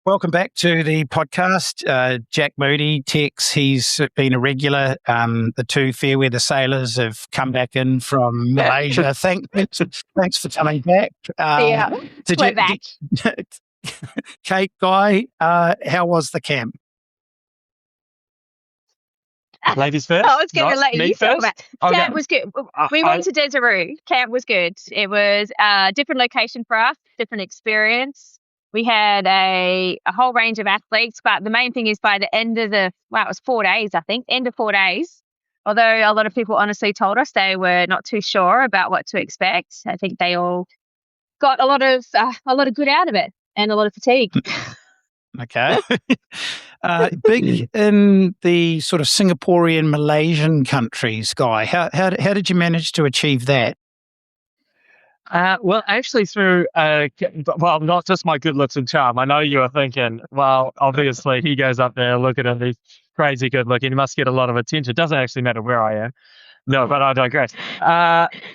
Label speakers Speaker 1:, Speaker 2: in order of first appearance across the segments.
Speaker 1: Welcome back to the podcast. Jack Moody, Tex, he's been a regular. The two fair weather sailors have come back in from Malaysia. Thanks for coming back.
Speaker 2: We're back.
Speaker 1: Kate, Guy, how was the camp?
Speaker 3: Ladies first?
Speaker 2: I was going to let you talk about
Speaker 3: Okay.
Speaker 2: Camp was good. We went to Desiree. Camp was good. It was a different location for us, different experience. We had a whole range of athletes, but the main thing is by the end of it was 4 days, I think, end of 4 days. Although a lot of people honestly told us they were not too sure about what to expect. I think they all got a lot of good out of it and a lot of fatigue.
Speaker 1: Okay. Big in the sort of Singaporean, Malaysian countries, Guy. How did you manage to achieve that?
Speaker 3: Well, actually through, not just my good looks and charm. I know you are thinking, well, obviously he goes up there looking at these crazy good looking. He must get a lot of attention. It doesn't actually matter where I am. No, but I digress.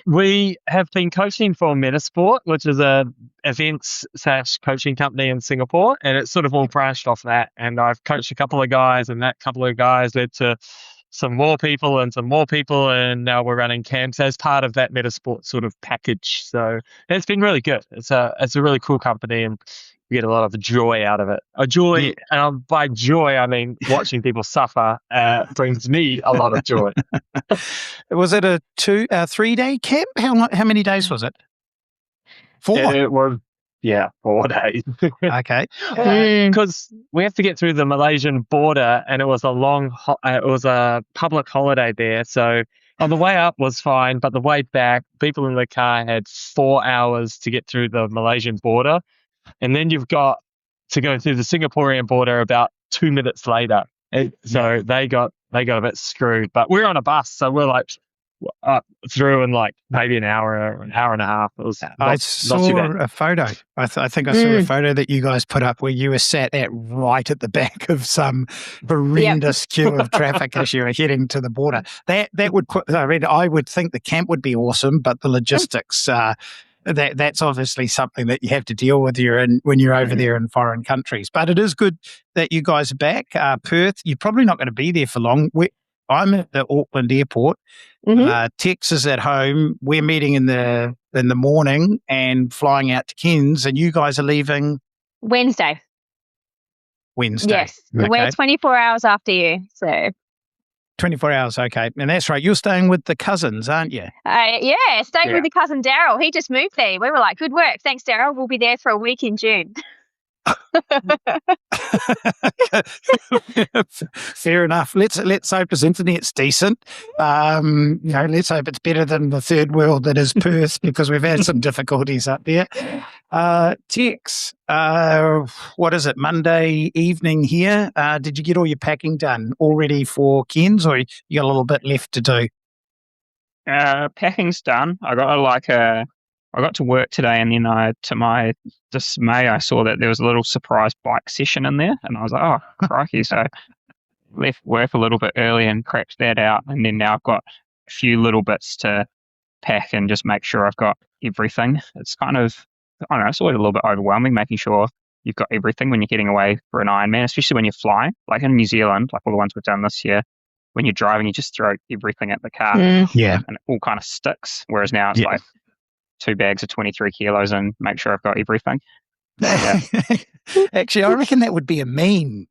Speaker 3: We have been coaching for Metasport, which is a events/coaching company in Singapore, and it's sort of all branched off that. And I've coached a couple of guys, and that couple of guys led to some more people, and now we're running camps as part of that Metasport sort of package. So it's been really good. It's a really cool company, and we get a lot of joy out of it. And by joy I mean watching people suffer brings me a lot of joy.
Speaker 1: Was it a 3-day camp? How many days was it? 4.
Speaker 3: It was 4 days.
Speaker 1: Okay.
Speaker 3: Because we have to get through the Malaysian border, and it was a public holiday there. So on the way up was fine, but the way back, people in the car had 4 hours to get through the Malaysian border, and then you've got to go through the Singaporean border about 2 minutes later. So they got a bit screwed. But we're on a bus, so we're like through in like maybe an hour and a half. It was
Speaker 1: I saw a photo. I think I saw a photo that you guys put up where you were sat right at the back of some horrendous queue of traffic as you were heading to the border. That would I would think the camp would be awesome, but the logistics that's obviously something that you have to deal with when you're over there in foreign countries. But it is good that you guys are back. Perth, you're probably not going to be there for long. I'm at the Auckland airport. Tex is at home. We're meeting in the morning and flying out to Cairns, and you guys are leaving
Speaker 2: Wednesday. Yes.
Speaker 1: Okay.
Speaker 2: We're 24 hours after you. So
Speaker 1: 24 hours, okay. And that's right. You're staying with the cousins, aren't you?
Speaker 2: Staying with the cousin Daryl. He just moved there. We were like, good work. Thanks, Daryl. We'll be there for a week in June.
Speaker 1: Fair enough. Let's hope his internet's decent. Let's hope it's better than the third world that is Perth, because we've had some difficulties up there. Tex, what is it? Monday evening here. Did you get all your packing done already for Cairns, or you got a little bit left to do?
Speaker 4: Packing's done. I got to work today, and then to my dismay, I saw that there was a little surprise bike session in there, and I was like, oh, crikey. So left work a little bit early and cracked that out, and then now I've got a few little bits to pack and just make sure I've got everything. It's kind of, I don't know, it's always a little bit overwhelming making sure you've got everything when you're getting away for an Ironman, especially when you're flying. Like in New Zealand, like all the ones we've done this year, when you're driving, you just throw everything at the car and it all kind of sticks. Whereas now it's like 2 bags of 23 kilos and make sure I've got everything. Yeah.
Speaker 1: Actually, I reckon that would be a meme.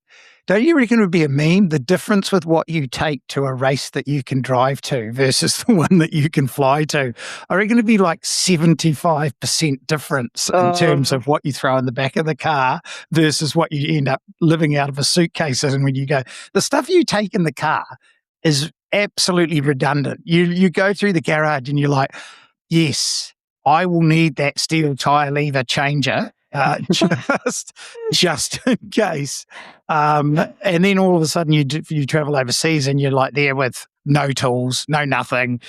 Speaker 1: Don't you reckon it would be a meme? The difference with what you take to a race that you can drive to versus the one that you can fly to. I reckon it'd be like 75% difference in terms of what you throw in the back of the car versus what you end up living out of a suitcase. And when you go, the stuff you take in the car is absolutely redundant. You go through the garage and you're like, yes, I will need that steel tire lever changer just in case. And then all of a sudden you travel overseas and you're like there with no tools, no nothing,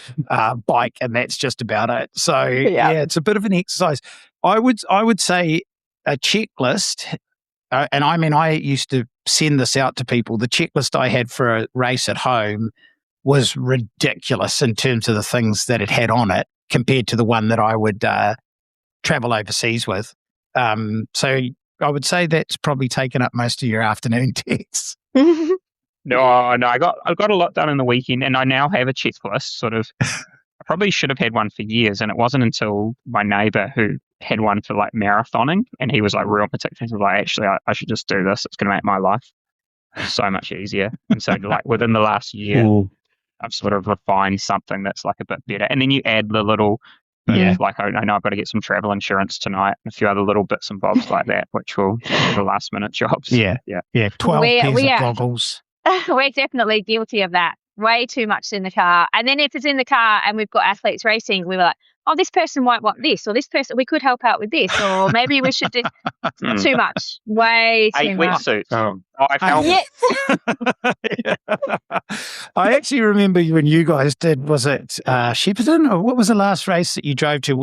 Speaker 1: bike, and that's just about it. So it's a bit of an exercise. I would say a checklist, and I mean I used to send this out to people. The checklist I had for a race at home was ridiculous in terms of the things that it had on it compared to the one that I would travel overseas with. So I would say that's probably taken up most of your afternoon texts.
Speaker 4: No, I got a lot done in the weekend, and I now have a checklist. Sort of, I probably should have had one for years, and it wasn't until my neighbour who had one for like marathoning, and he was like real particular. He was like, actually, I should just do this. It's going to make my life so much easier. And so, like within the last year, I've sort of refined something that's like a bit better. And then you add the little. Like I know I've got to get some travel insurance tonight and a few other little bits and bobs like that, which will be the last minute jobs.
Speaker 1: Yeah. 12 pairs of goggles.
Speaker 2: We're definitely guilty of that. Way too much in the car. And then if it's in the car and we've got athletes racing, we were like, oh, this person might want this, or this person, we could help out with this, or maybe we should do too much. Way too
Speaker 4: 8
Speaker 2: much.
Speaker 4: wetsuits. 5 helmets.
Speaker 1: I actually remember when you guys did, was it Shepparton, or what was the last race that you drove to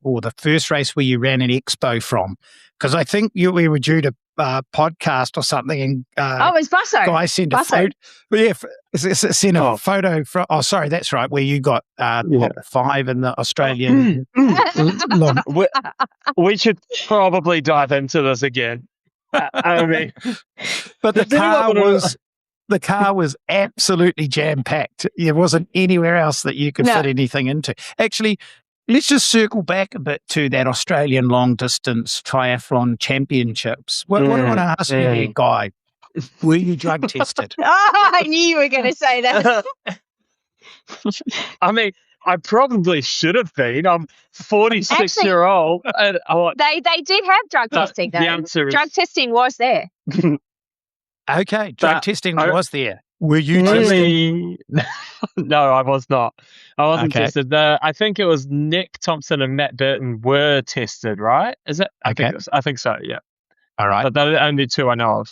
Speaker 1: or the first race where you ran an expo from? Because I think we were due to podcast or something, and
Speaker 2: it was Busso.
Speaker 1: Guy sent a photo. Sent a photo from. Oh, sorry, that's right. Where you got top 5 in the Australian.
Speaker 3: We should probably dive into this again. I mean,
Speaker 1: but the car was absolutely jam packed. There wasn't anywhere else that you could fit anything into. Actually, let's just circle back a bit to that Australian long distance triathlon championships. What I want to ask you there, Guy, were you drug tested?
Speaker 2: I knew you were going to say that.
Speaker 3: I mean, I probably should have been. I'm 46-year-old. And
Speaker 2: they did have drug testing, though.
Speaker 3: The answer is
Speaker 2: drug testing was there.
Speaker 1: Okay, drug testing was there. Were you tested?
Speaker 3: No, I was not. I wasn't tested. I think it was Nick Thompson and Matt Burton were tested, right? Is it? I think so, yeah.
Speaker 1: All right.
Speaker 3: But they're the only two I know of.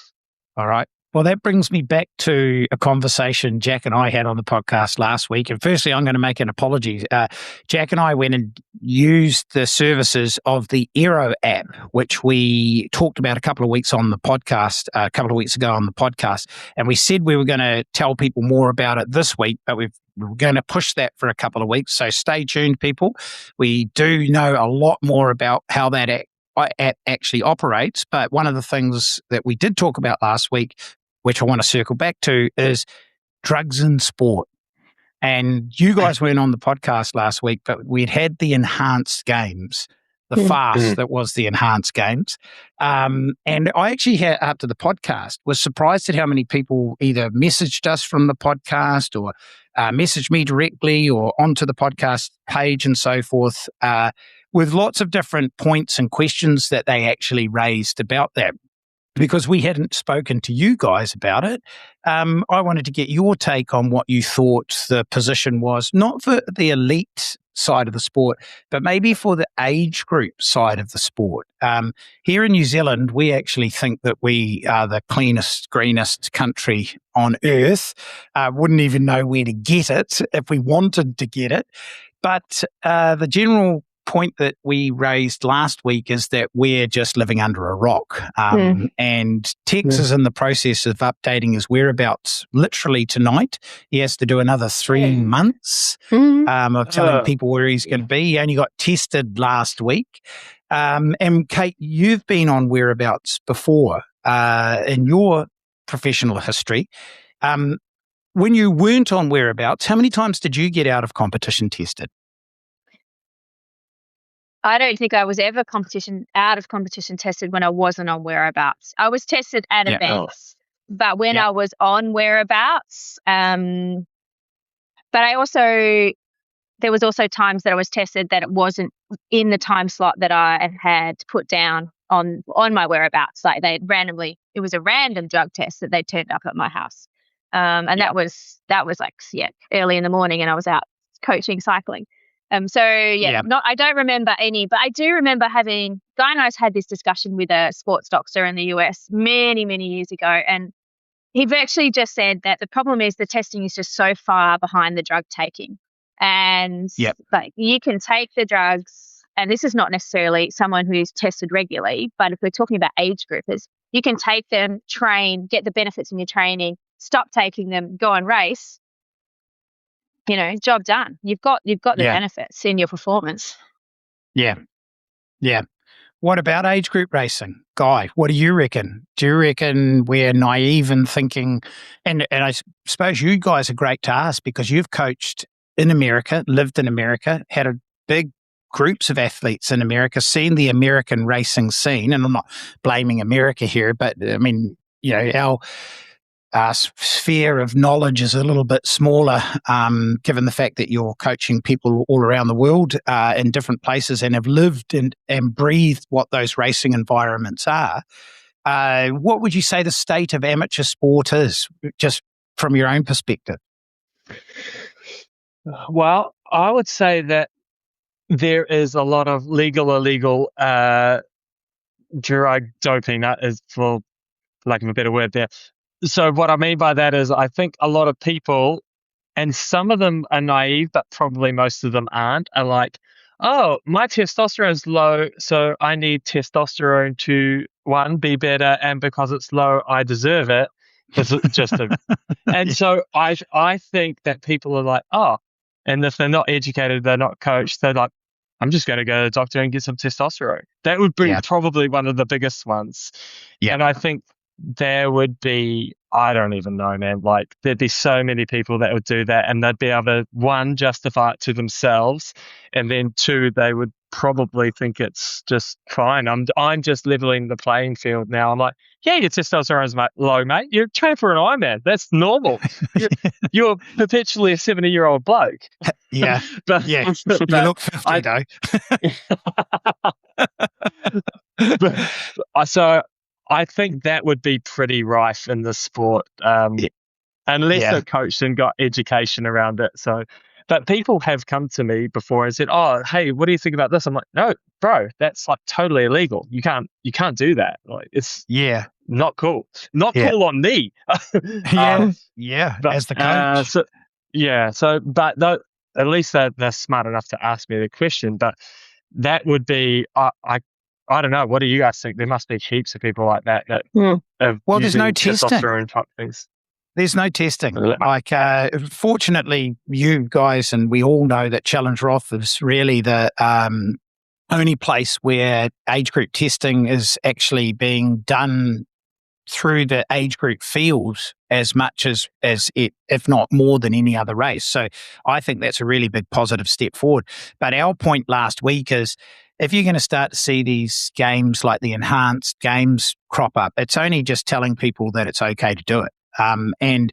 Speaker 1: All right. Well, that brings me back to a conversation Jack and I had on the podcast last week. And firstly, I'm going to make an apology. Jack and I went and used the services of the Aero app, which we talked about a couple of weeks ago on the podcast. And we said we were going to tell people more about it this week, but we're going to push that for a couple of weeks. So stay tuned, people. We do know a lot more about how that app actually operates. But one of the things that we did talk about last week, which I want to circle back to, is drugs in sport. And you guys weren't on the podcast last week, but we'd had the enhanced games, the fast that was the enhanced games. And I actually had, after the podcast, was surprised at how many people either messaged us from the podcast or messaged me directly or onto the podcast page and so forth, with lots of different points and questions that they actually raised about that. Because we hadn't spoken to you guys about it, I wanted to get your take on what you thought the position was, not for the elite side of the sport, but maybe for the age group side of the sport. Here in New Zealand, we actually think that we are the cleanest, greenest country on earth. Wouldn't even know where to get it if we wanted to get it. But the general point that we raised last week is that we're just living under a rock. And Tex is in the process of updating his whereabouts literally tonight. He has to do another 3 months of telling people where he's going to be. He only got tested last week. And Kate, you've been on whereabouts before in your professional history. When you weren't on whereabouts, how many times did you get out of competition tested?
Speaker 2: I don't think I was ever out of competition tested when I wasn't on whereabouts. I was tested at events, but when I was on whereabouts, but there was also times that I was tested that it wasn't in the time slot that I had put down on my whereabouts. Like it was a random drug test that they turned up at my house. That was like, early in the morning, and I was out coaching cycling. I don't remember any, but I do remember Guy and I had this discussion with a sports doctor in the US many, many years ago. And he actually just said that the problem is the testing is just so far behind the drug taking. And like you can take the drugs, and this is not necessarily someone who's tested regularly, but if we're talking about age groupers, you can take them, train, get the benefits in your training, stop taking them, go and race. Job done. You've got the benefits in your performance.
Speaker 1: Yeah. What about age group racing? Guy, what do you reckon? Do you reckon we're naive in thinking, and I suppose you guys are great to ask because you've coached in America, lived in America, had a big groups of athletes in America, seen the American racing scene, and I'm not blaming America here, but I mean, our sphere of knowledge is a little bit smaller, given the fact that you're coaching people all around the world in different places and have lived and breathed what those racing environments are. What would you say the state of amateur sport is, just from your own perspective?
Speaker 3: Well, I would say that there is a lot of illegal drug doping. That is, for lack of a better word there. So what I mean by that is I think a lot of people, and some of them are naive, but probably most of them aren't, are like, oh, my testosterone's low, so I need testosterone to, one, be better, and because it's low, I deserve it. And so I think that people are like, oh, and if they're not educated, they're not coached, they're like, I'm just going to go to the doctor and get some testosterone. That would be probably one of the biggest ones. Yeah. And I think there would be, I don't even know, man, like there'd be so many people that would do that, and they'd be able to, one, justify it to themselves, and then two, they would probably think it's just fine. I'm just leveling the playing field now. I'm like, yeah, your testosterone's low, mate. You're training for an Ironman. That's normal. You're perpetually a 70-year-old bloke.
Speaker 1: Yeah.
Speaker 3: But,
Speaker 1: yeah. You look 50, though.
Speaker 3: So I think that would be pretty rife in the sport, unless they're coached and got education around it. So, but people have come to me before and said, "Oh, hey, what do you think about this?" I'm like, "No, bro, that's like totally illegal. You can't do that. Like, it's not cool. Not cool on me."
Speaker 1: But, as the coach.
Speaker 3: But at least they're smart enough to ask me the question. But that would be, I don't know. What do you guys think? There must be heaps of people like that.
Speaker 1: Well, there's no testing.
Speaker 3: Testosterone type things.
Speaker 1: There's no testing. Like, fortunately, you guys and we all know that Challenge Roth is really the only place where age group testing is actually being done through the age group fields as much as it, if not more than any other race. So I think that's a really big positive step forward. But our point last week is, if you're going to start to see these games like the enhanced games crop up, it's only just telling people that it's okay to do it. And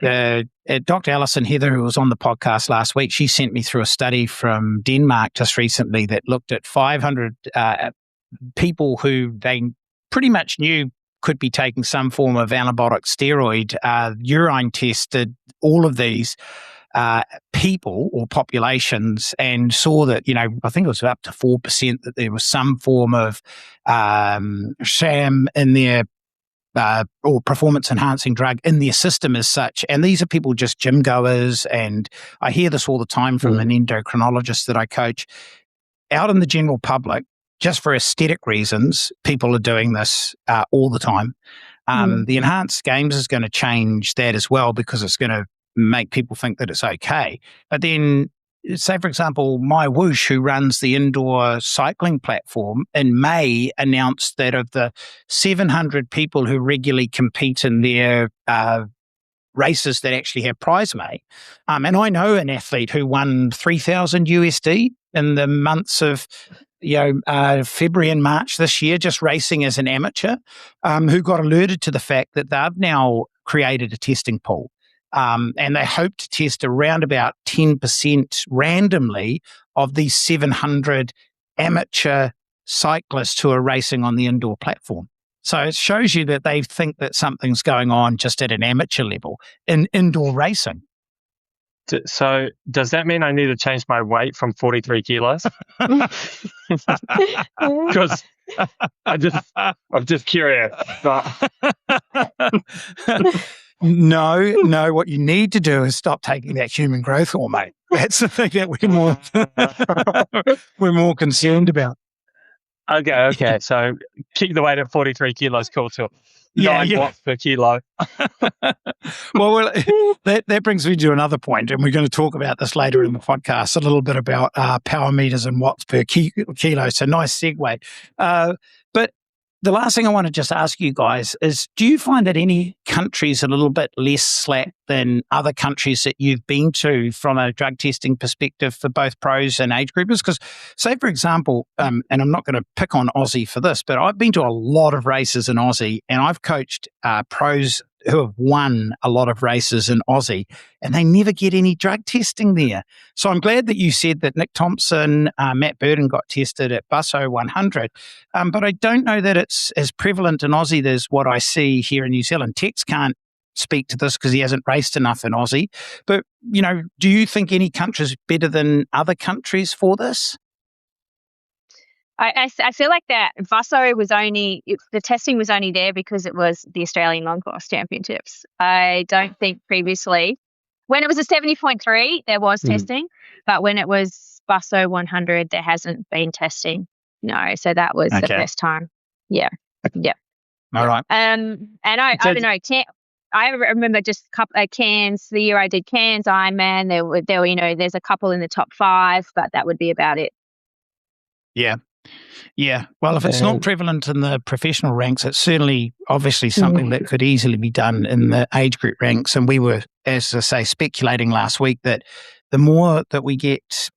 Speaker 1: Dr. Alison Heather, who was on the podcast last week, she sent me through a study from Denmark just recently that looked at 500 people who they pretty much knew could be taking some form of anabolic steroid, urine tested all of these people or populations and saw that, I think it was up to 4% that there was some form of sham in their or performance enhancing drug in their system as such. And these are people just gym goers. And I hear this all the time from an endocrinologist that I coach. Out in the general public, just for aesthetic reasons, people are doing this all the time. The enhanced games is going to change that as well, because it's going to make people think that it's okay. But then, say, for example, My Whoosh, who runs the indoor cycling platform, in May announced that of the 700 people who regularly compete in their races that actually have prize money, and I know an athlete who won $3,000 USD in the months of February and March this year, just racing as an amateur, who got alerted to the fact that they've now created a testing pool. And they hope to test around about 10% randomly of these 700 amateur cyclists who are racing on the indoor platform. So it shows you that they think that something's going on just at an amateur level in indoor racing.
Speaker 3: So does that mean I need to change my weight from 43 kilos? Because I'm just curious.
Speaker 1: No, what you need to do is stop taking that human growth hormone. That's the thing that we're more concerned about.
Speaker 3: Okay. So keep the weight at 43 kilos, cool too. 9 watts per kilo.
Speaker 1: well, that brings me to another point, and we're going to talk about this later in the podcast, a little bit about power meters and watts per kilo. So nice segue. But the last thing I want to just ask you guys is, do you find that any countries a little bit less slack than other countries that you've been to from a drug testing perspective for both pros and age groupers? Because say, for example, and I'm not going to pick on Aussie for this, but I've been to a lot of races in Aussie, and I've coached pros who have won a lot of races in Aussie, and they never get any drug testing there. So I'm glad that you said that Nick Thompson, Matt Burden got tested at Busso 100, but I don't know that it's as prevalent in Aussie as what I see here in New Zealand. Tex can't speak to this because he hasn't raced enough in Aussie, but, do you think any country's better than other countries for this?
Speaker 2: I feel like that Busso was the testing was only there because it was the Australian Long Course Championships. I don't think previously, when it was a 70.3, there was testing, but when it was Busso 100, there hasn't been testing. No, so that was the first time. Yeah.
Speaker 1: All right.
Speaker 2: And I don't know. I remember just Cairns, the year I did Cairns Ironman. There were there's a couple in the top 5, but that would be about it.
Speaker 1: Yeah. Well, if it's not prevalent in the professional ranks, it's certainly obviously something that could easily be done in the age group ranks. And we were, as I say, speculating last week that the more that we get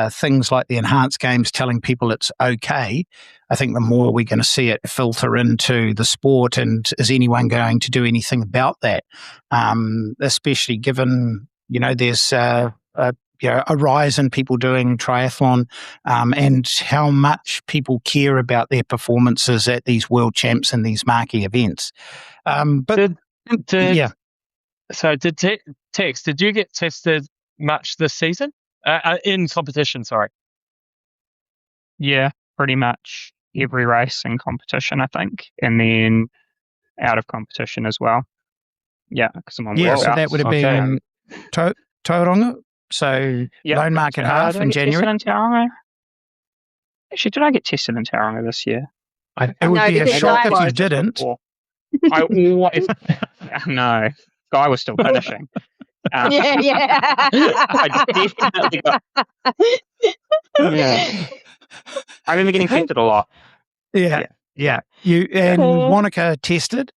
Speaker 1: things like the enhanced games telling people it's okay, I think the more we're going to see it filter into the sport. And is anyone going to do anything about that? Especially given, there's a rise in people doing triathlon and how much people care about their performances at these world champs and these marquee events.
Speaker 3: So Tex, did you get tested much this season? In competition, sorry.
Speaker 4: Yeah, pretty much every race in competition, I think. And then out of competition as well. Yeah, because I'm on
Speaker 1: so that would have been Tauranga. So Lone Market Half in January.
Speaker 4: Actually, did I get tested in Tauranga this year?
Speaker 1: It would be a shock if you didn't.
Speaker 4: I always no. Guy was still finishing. I definitely got. I remember getting tested a lot.
Speaker 1: Yeah. You and Wanaka tested.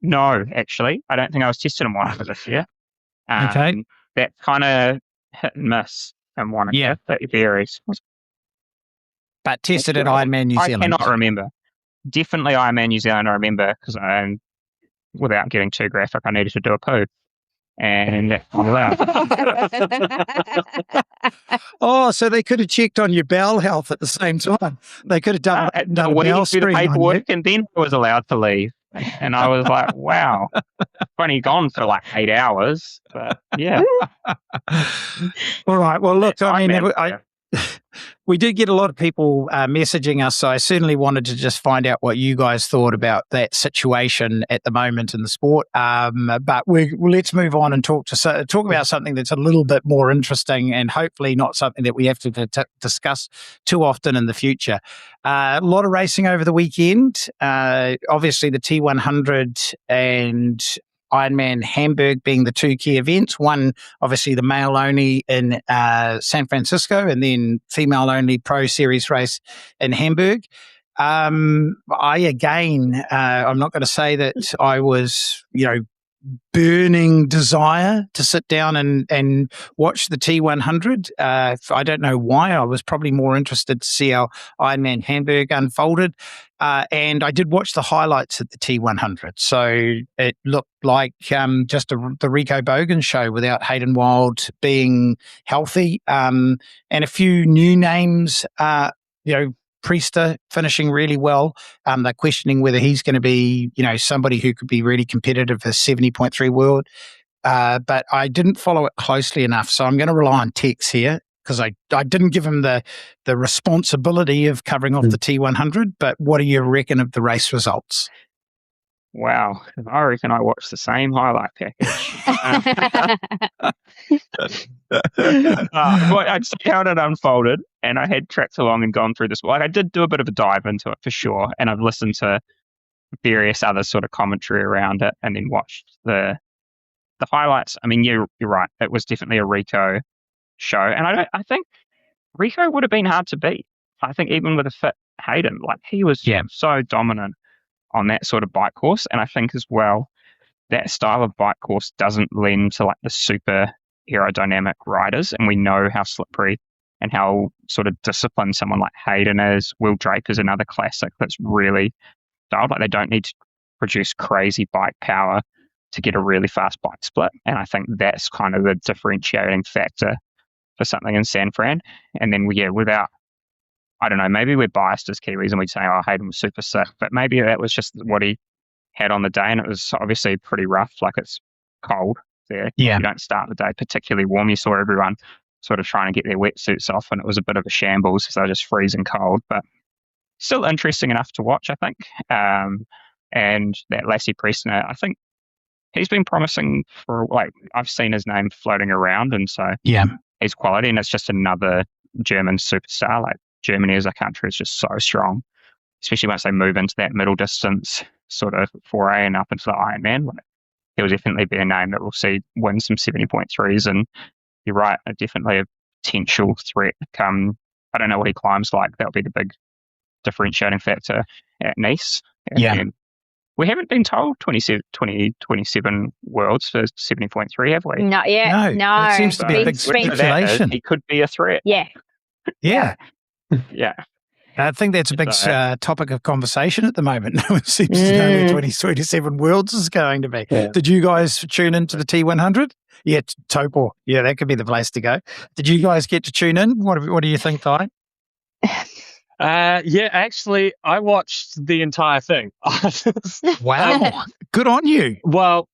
Speaker 4: No, actually, I don't think I was tested in Wanaka this year.
Speaker 1: Okay,
Speaker 4: that kind of hit and miss in Wanaka.
Speaker 1: Yeah,
Speaker 4: that varies.
Speaker 1: But tested at Ironman New Zealand.
Speaker 4: I cannot remember. Definitely Ironman New Zealand. I remember because without getting too graphic, I needed to do a poo, and that's not allowed.
Speaker 1: Oh, so they could have checked on your bowel health at the same time. They could have done a bowel screen
Speaker 4: paperwork, and then I was allowed to leave. And I was like, wow, I've only gone for like 8 hours, but yeah.
Speaker 1: All right. Well, look, we did get a lot of people messaging us, so I certainly wanted to just find out what you guys thought about that situation at the moment in the sport. But let's move on and talk about something that's a little bit more interesting and hopefully not something that we have to discuss too often in the future. A lot of racing over the weekend. Obviously, the T100 and Ironman Hamburg being the two key events. One, obviously, the male only in San Francisco, and then female only pro series race in Hamburg. I'm not going to say that I was, burning desire to sit down and watch the T100. I don't know why. I was probably more interested to see how Ironman Hamburg unfolded. And I did watch the highlights at the T100. So it looked like just the Rico Bogan show without Hayden Wild being healthy. And a few new names, Priester finishing really well. They're questioning whether he's going to be, somebody who could be really competitive for 70.3 world. But I didn't follow it closely enough. So I'm going to rely on Tex here because I didn't give him the responsibility of covering off the T100. But what do you reckon of the race results?
Speaker 4: Wow, I reckon I watched the same highlight package. I'd see how it unfolded, and I had tracked along and gone through this. Like, I did do a bit of a dive into it for sure, and I've listened to various other sort of commentary around it, and then watched the highlights. I mean, you're right. It was definitely a Rico show, and I think Rico would have been hard to beat. I think even with a fit Hayden, like, he was so dominant on that sort of bike course, and I think as well that style of bike course doesn't lend to like the super aerodynamic riders, and we know how slippery and how sort of disciplined someone like Hayden is. Will Draper's another classic that's really dialed. Like, they don't need to produce crazy bike power to get a really fast bike split, and I think that's kind of the differentiating factor for something in San Fran. And then without, I don't know, maybe we're biased as Kiwis and we'd say, oh, Hayden was super sick, but maybe that was just what he had on the day, and it was obviously pretty rough. Like, it's cold there.
Speaker 1: Yeah.
Speaker 4: You don't start the day particularly warm. You saw everyone sort of trying to get their wetsuits off, and it was a bit of a shambles because they were just freezing cold, but still interesting enough to watch, I think. And that Lassie Presner, I think he's been promising for, like, I've seen his name floating around, and so he's quality, and it's just another German superstar. Like, Germany as a country is just so strong, especially once they move into that middle distance sort of foray and up into the Ironman. Like, he'll definitely be a name that we'll see win some 70.3s, and you're right, definitely a potential threat come, I don't know what he climbs like. That'll be the big differentiating factor at Nice. And we haven't been told 2027 worlds for 70.3, have we?
Speaker 2: Not yet. No.
Speaker 1: It seems to be a big speculation.
Speaker 4: He could be a threat.
Speaker 2: Yeah.
Speaker 1: I think that's a big topic of conversation at the moment. No one seems to know where 2027 Worlds is going to be. Yeah. Did you guys tune into the T100? Yeah, Topor. Yeah, that could be the place to go. Did you guys get to tune in? What do you think, Ty?
Speaker 3: Yeah, actually, I watched the entire thing.
Speaker 1: Wow. Good on you.
Speaker 3: Well,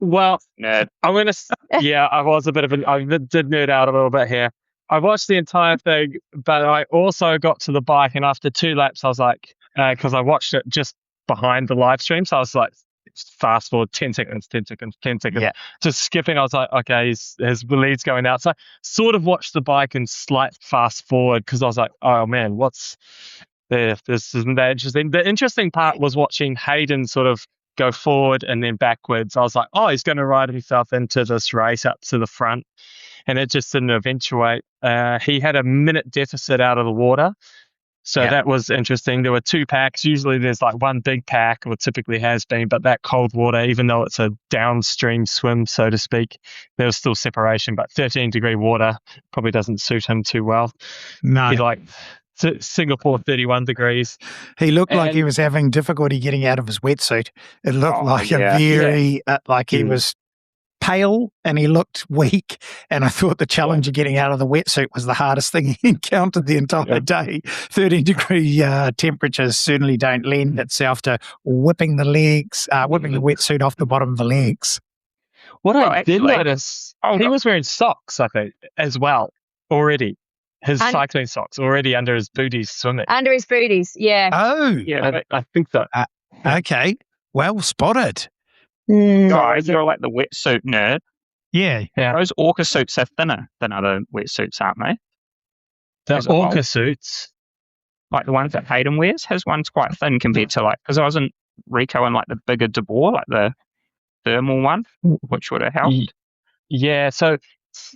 Speaker 4: nerd.
Speaker 3: I'm going to, I was a bit of I did nerd out a little bit here. I watched the entire thing, but I also got to the bike, and after 2 laps, I was like, because I watched it just behind the live stream, so I was like, fast forward 10 seconds, just skipping. I was like, okay, his lead's going out. So I sort of watched the bike and slight fast forward because I was like, oh man, what's there? This isn't that interesting. The interesting part was watching Hayden sort of go forward and then backwards. I was like, oh, he's going to ride himself into this race up to the front. And it just didn't eventuate. He had a minute deficit out of the water. So that was interesting. There were 2 packs. Usually there's like one big pack, or typically has been, but that cold water, even though it's a downstream swim, so to speak, there was still separation. But 13-degree water probably doesn't suit him too well.
Speaker 1: No.
Speaker 3: He like Singapore 31 degrees.
Speaker 1: He looked like he was having difficulty getting out of his wetsuit. It looked like he was pale and he looked weak, and I thought the challenge of getting out of the wetsuit was the hardest thing he encountered the entire day. 13-degree temperatures certainly don't lend itself to whipping the wetsuit off the bottom of the legs.
Speaker 3: What I did notice, he was wearing socks, I think, as well, already. His cycling socks already under his booties swimming.
Speaker 2: Under his booties, yeah.
Speaker 1: Oh.
Speaker 3: Yeah, I think so.
Speaker 1: Okay, well spotted.
Speaker 4: Guys, you're like the wetsuit nerd.
Speaker 1: Yeah.
Speaker 4: Those orca suits are thinner than other wetsuits, aren't they?
Speaker 3: The orca suits?
Speaker 4: Like the ones that Hayden wears? His one's quite thin compared to, like, because I was in Rico in like the bigger De Boer, like the thermal one, which would have helped.
Speaker 3: Yeah, so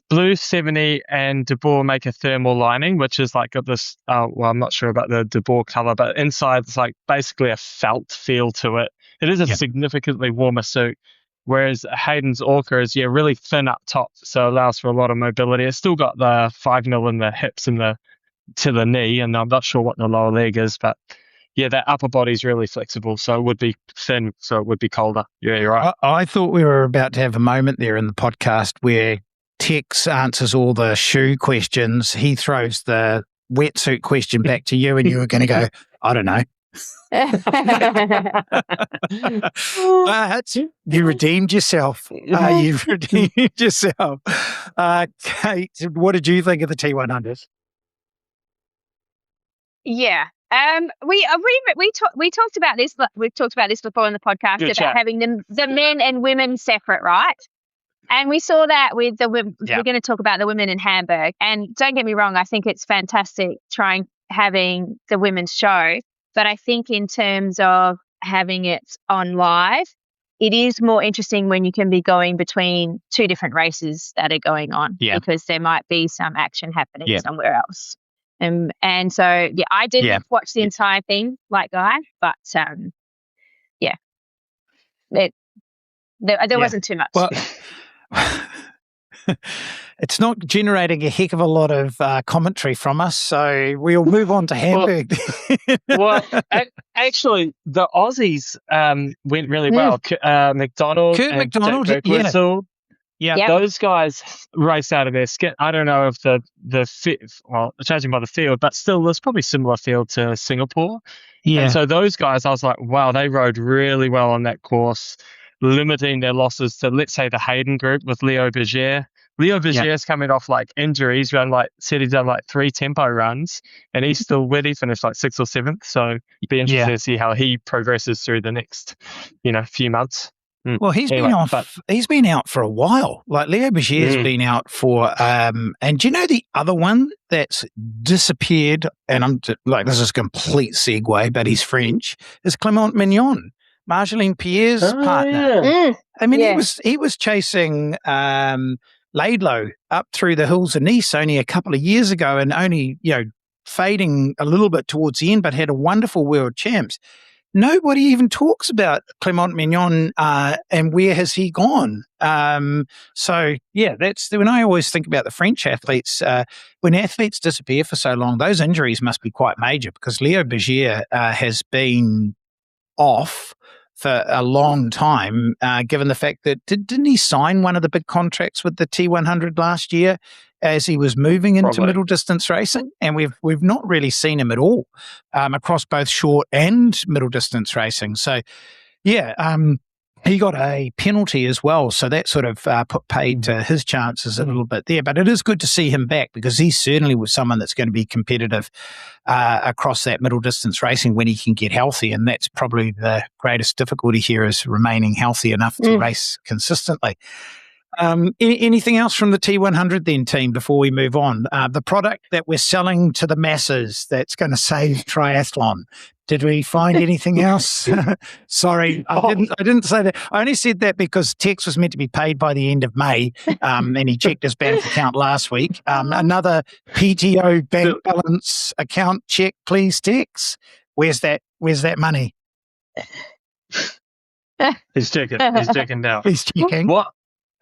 Speaker 3: Blue 70 and De Boer make a thermal lining, which is like got this, I'm not sure about the De Boer color, but inside it's like basically a felt feel to it. It is a significantly warmer suit, whereas Hayden's Orca is really thin up top, so it allows for a lot of mobility. It's still got the 5 mil in the hips and to the knee, and I'm not sure what the lower leg is, but that upper body's really flexible, so it would be thin, so it would be colder. Yeah, you're right.
Speaker 1: I thought we were about to have a moment there in the podcast where Tex answers all the shoe questions. He throws the wetsuit question back to you, and you were going to go, I don't know. You redeemed yourself. You've redeemed yourself. Kate, what did you think of the T100?
Speaker 2: Yeah, We talked about this. We've talked about this before on the podcast about having the men and women separate, right? And we saw that with the women. We're going to talk about the women in Hamburg. And don't get me wrong, I think it's fantastic having the women's show. But I think in terms of having it on live, it is more interesting when you can be going between two different races that are going on, because there might be some action happening somewhere else. And so, I didn't watch the entire thing like Guy, but there wasn't too much.
Speaker 1: Well, it's not generating a heck of a lot of commentary from us, so we'll move on to Hamburg.
Speaker 3: Well, actually, the Aussies went really well. McDonald,
Speaker 1: Kurt
Speaker 3: and
Speaker 1: McDonald,
Speaker 3: Jack Whistle.
Speaker 2: Yeah,
Speaker 3: those guys raced out of their skin. I don't know if judging by the field, but still, there's probably similar field to Singapore. Yeah. And so those guys, I was like, wow, they rode really well on that course, limiting their losses to, let's say, the Hayden group with Leo Berger. Leo Berger's coming off injuries, said he's done 3 tempo runs, and he's still with. He finished 6th or 7th. So it'd be interesting to see how he progresses through the next, few months.
Speaker 1: Well, he's been out for a while. Leo Berger's been out for, and do you know the other one that's disappeared? And I'm this is a complete segue, but he's French. Is Clément Mignon, Marjolaine Pierre's partner.
Speaker 2: Yeah.
Speaker 1: I mean, he was chasing Laidlow up through the hills of Nice only a couple of years ago, and only fading a little bit towards the end, but had a wonderful world champs. Nobody even talks about Clément Mignon and where has he gone. So that's when I always think about the French athletes. When athletes disappear for so long, those injuries must be quite major, because Leo Berger has been off for a long time, given the fact that didn't he sign one of the big contracts with the T100 last year as he was moving into middle distance racing? And we've not really seen him at all across both short and middle distance racing. So he got a penalty as well, so that sort of put paid to his chances a little bit there. But it is good to see him back, because he certainly was someone that's going to be competitive across that middle distance racing when he can get healthy, and that's probably the greatest difficulty here, is remaining healthy enough to race consistently. Anything else from the T100 then, team, before we move on? The product that we're selling to the masses that's going to save triathlon. Did we find anything else? Sorry, I didn't say that. I only said that because Tex was meant to be paid by the end of May, and he checked his bank account last week. Another PTO bank balance account check, please, Tex. Where's that money?
Speaker 3: He's checking now.
Speaker 1: He's checking.
Speaker 4: What?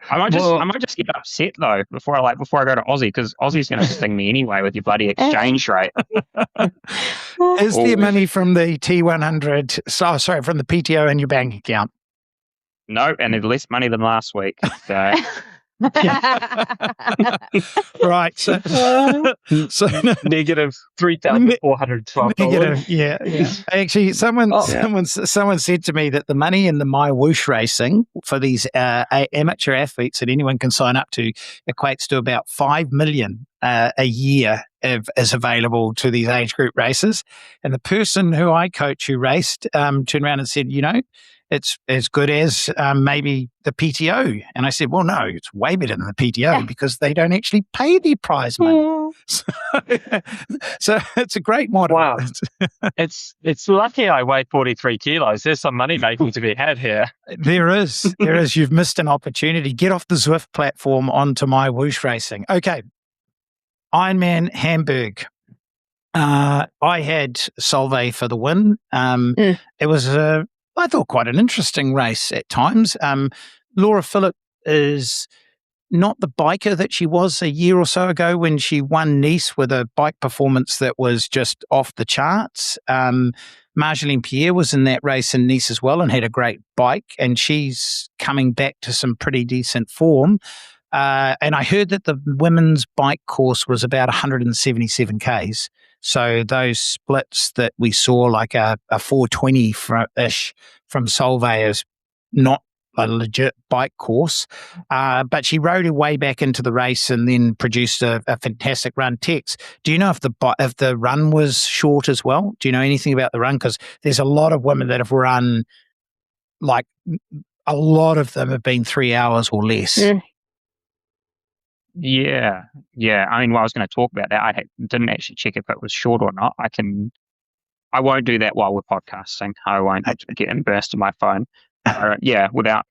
Speaker 4: I might just get upset though before I go to Aussie, because Aussie's going to sting me anyway with your bloody exchange rate.
Speaker 1: Is there money from the T100? From the PTO in your bank account?
Speaker 4: No, and there's less money than last week. So.
Speaker 1: Right, so
Speaker 3: negative $3,412.
Speaker 1: Yeah. Actually, someone said to me that the money in the My Whoosh racing for these amateur athletes that anyone can sign up to equates to about $5 million a year is available to these age group races. And the person who I coach who raced turned around and said, it's as good as maybe the PTO. And I said, well, no, it's way better than the PTO because they don't actually pay their prize money. So it's a great model.
Speaker 3: Wow. It's lucky I weigh 43 kilos. There's some money making to be had here.
Speaker 1: There is. You've missed an opportunity. Get off the Zwift platform onto My Whoosh Racing. Okay. IRONMAN Hamburg. I had Solveig for the win. It was I thought quite an interesting race at times. Laura Philipp is not the biker that she was a year or so ago when she won Nice with a bike performance that was just off the charts. Marjolaine Pierre was in that race in Nice as well and had a great bike, and she's coming back to some pretty decent form. And I heard that the women's bike course was about 177 Ks. So those splits that we saw, like a 420-ish from Solveig, is not a legit bike course. But she rode her way back into the race and then produced a fantastic run. Tex, do you know if the run was short as well? Do you know anything about the run? Because there's a lot of women that have run, like a lot of them have been 3 hours or less.
Speaker 4: Yeah. I mean, I was going to talk about that. I didn't actually check if it was short or not. I won't do that while we're podcasting. I won't get embarrassed on my phone. Without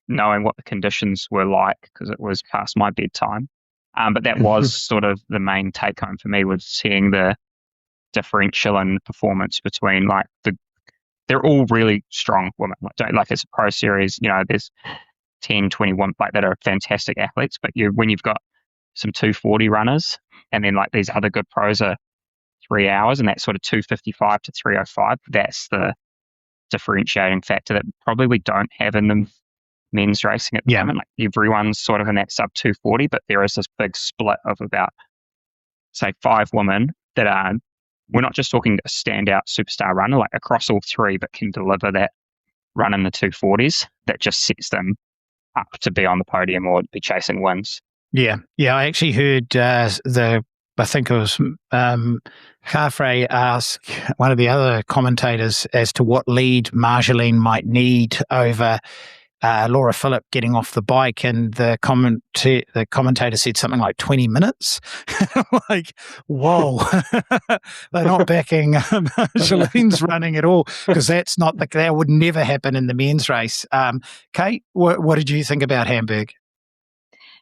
Speaker 4: knowing what the conditions were like, because it was past my bedtime. But that was sort of the main take home for me, was seeing the differential in performance between they're all really strong women. Like it's a pro series, there's 10, 21 that are fantastic athletes, but when you've got some 240 runners and then like these other good pros are 3 hours, and that sort of 255 to 305, that's the differentiating factor that probably we don't have in the men's racing at the moment. Like everyone's sort of in that sub 240, but there is this big split of about, say, 5 women that are, we're not just talking a standout superstar runner, like across all 3, but can deliver that run in the 240s that just sets them up to be on the podium or be chasing wins.
Speaker 1: Yeah. I actually heard I think it was Carfrey ask one of the other commentators as to what lead Marjolaine might need over Laura Philipp getting off the bike, and the commentator said something like 20 minutes. Like, whoa, they're not backing Marjolaine's running at all, because that would never happen in the men's race. Kate, what did you think about Hamburg?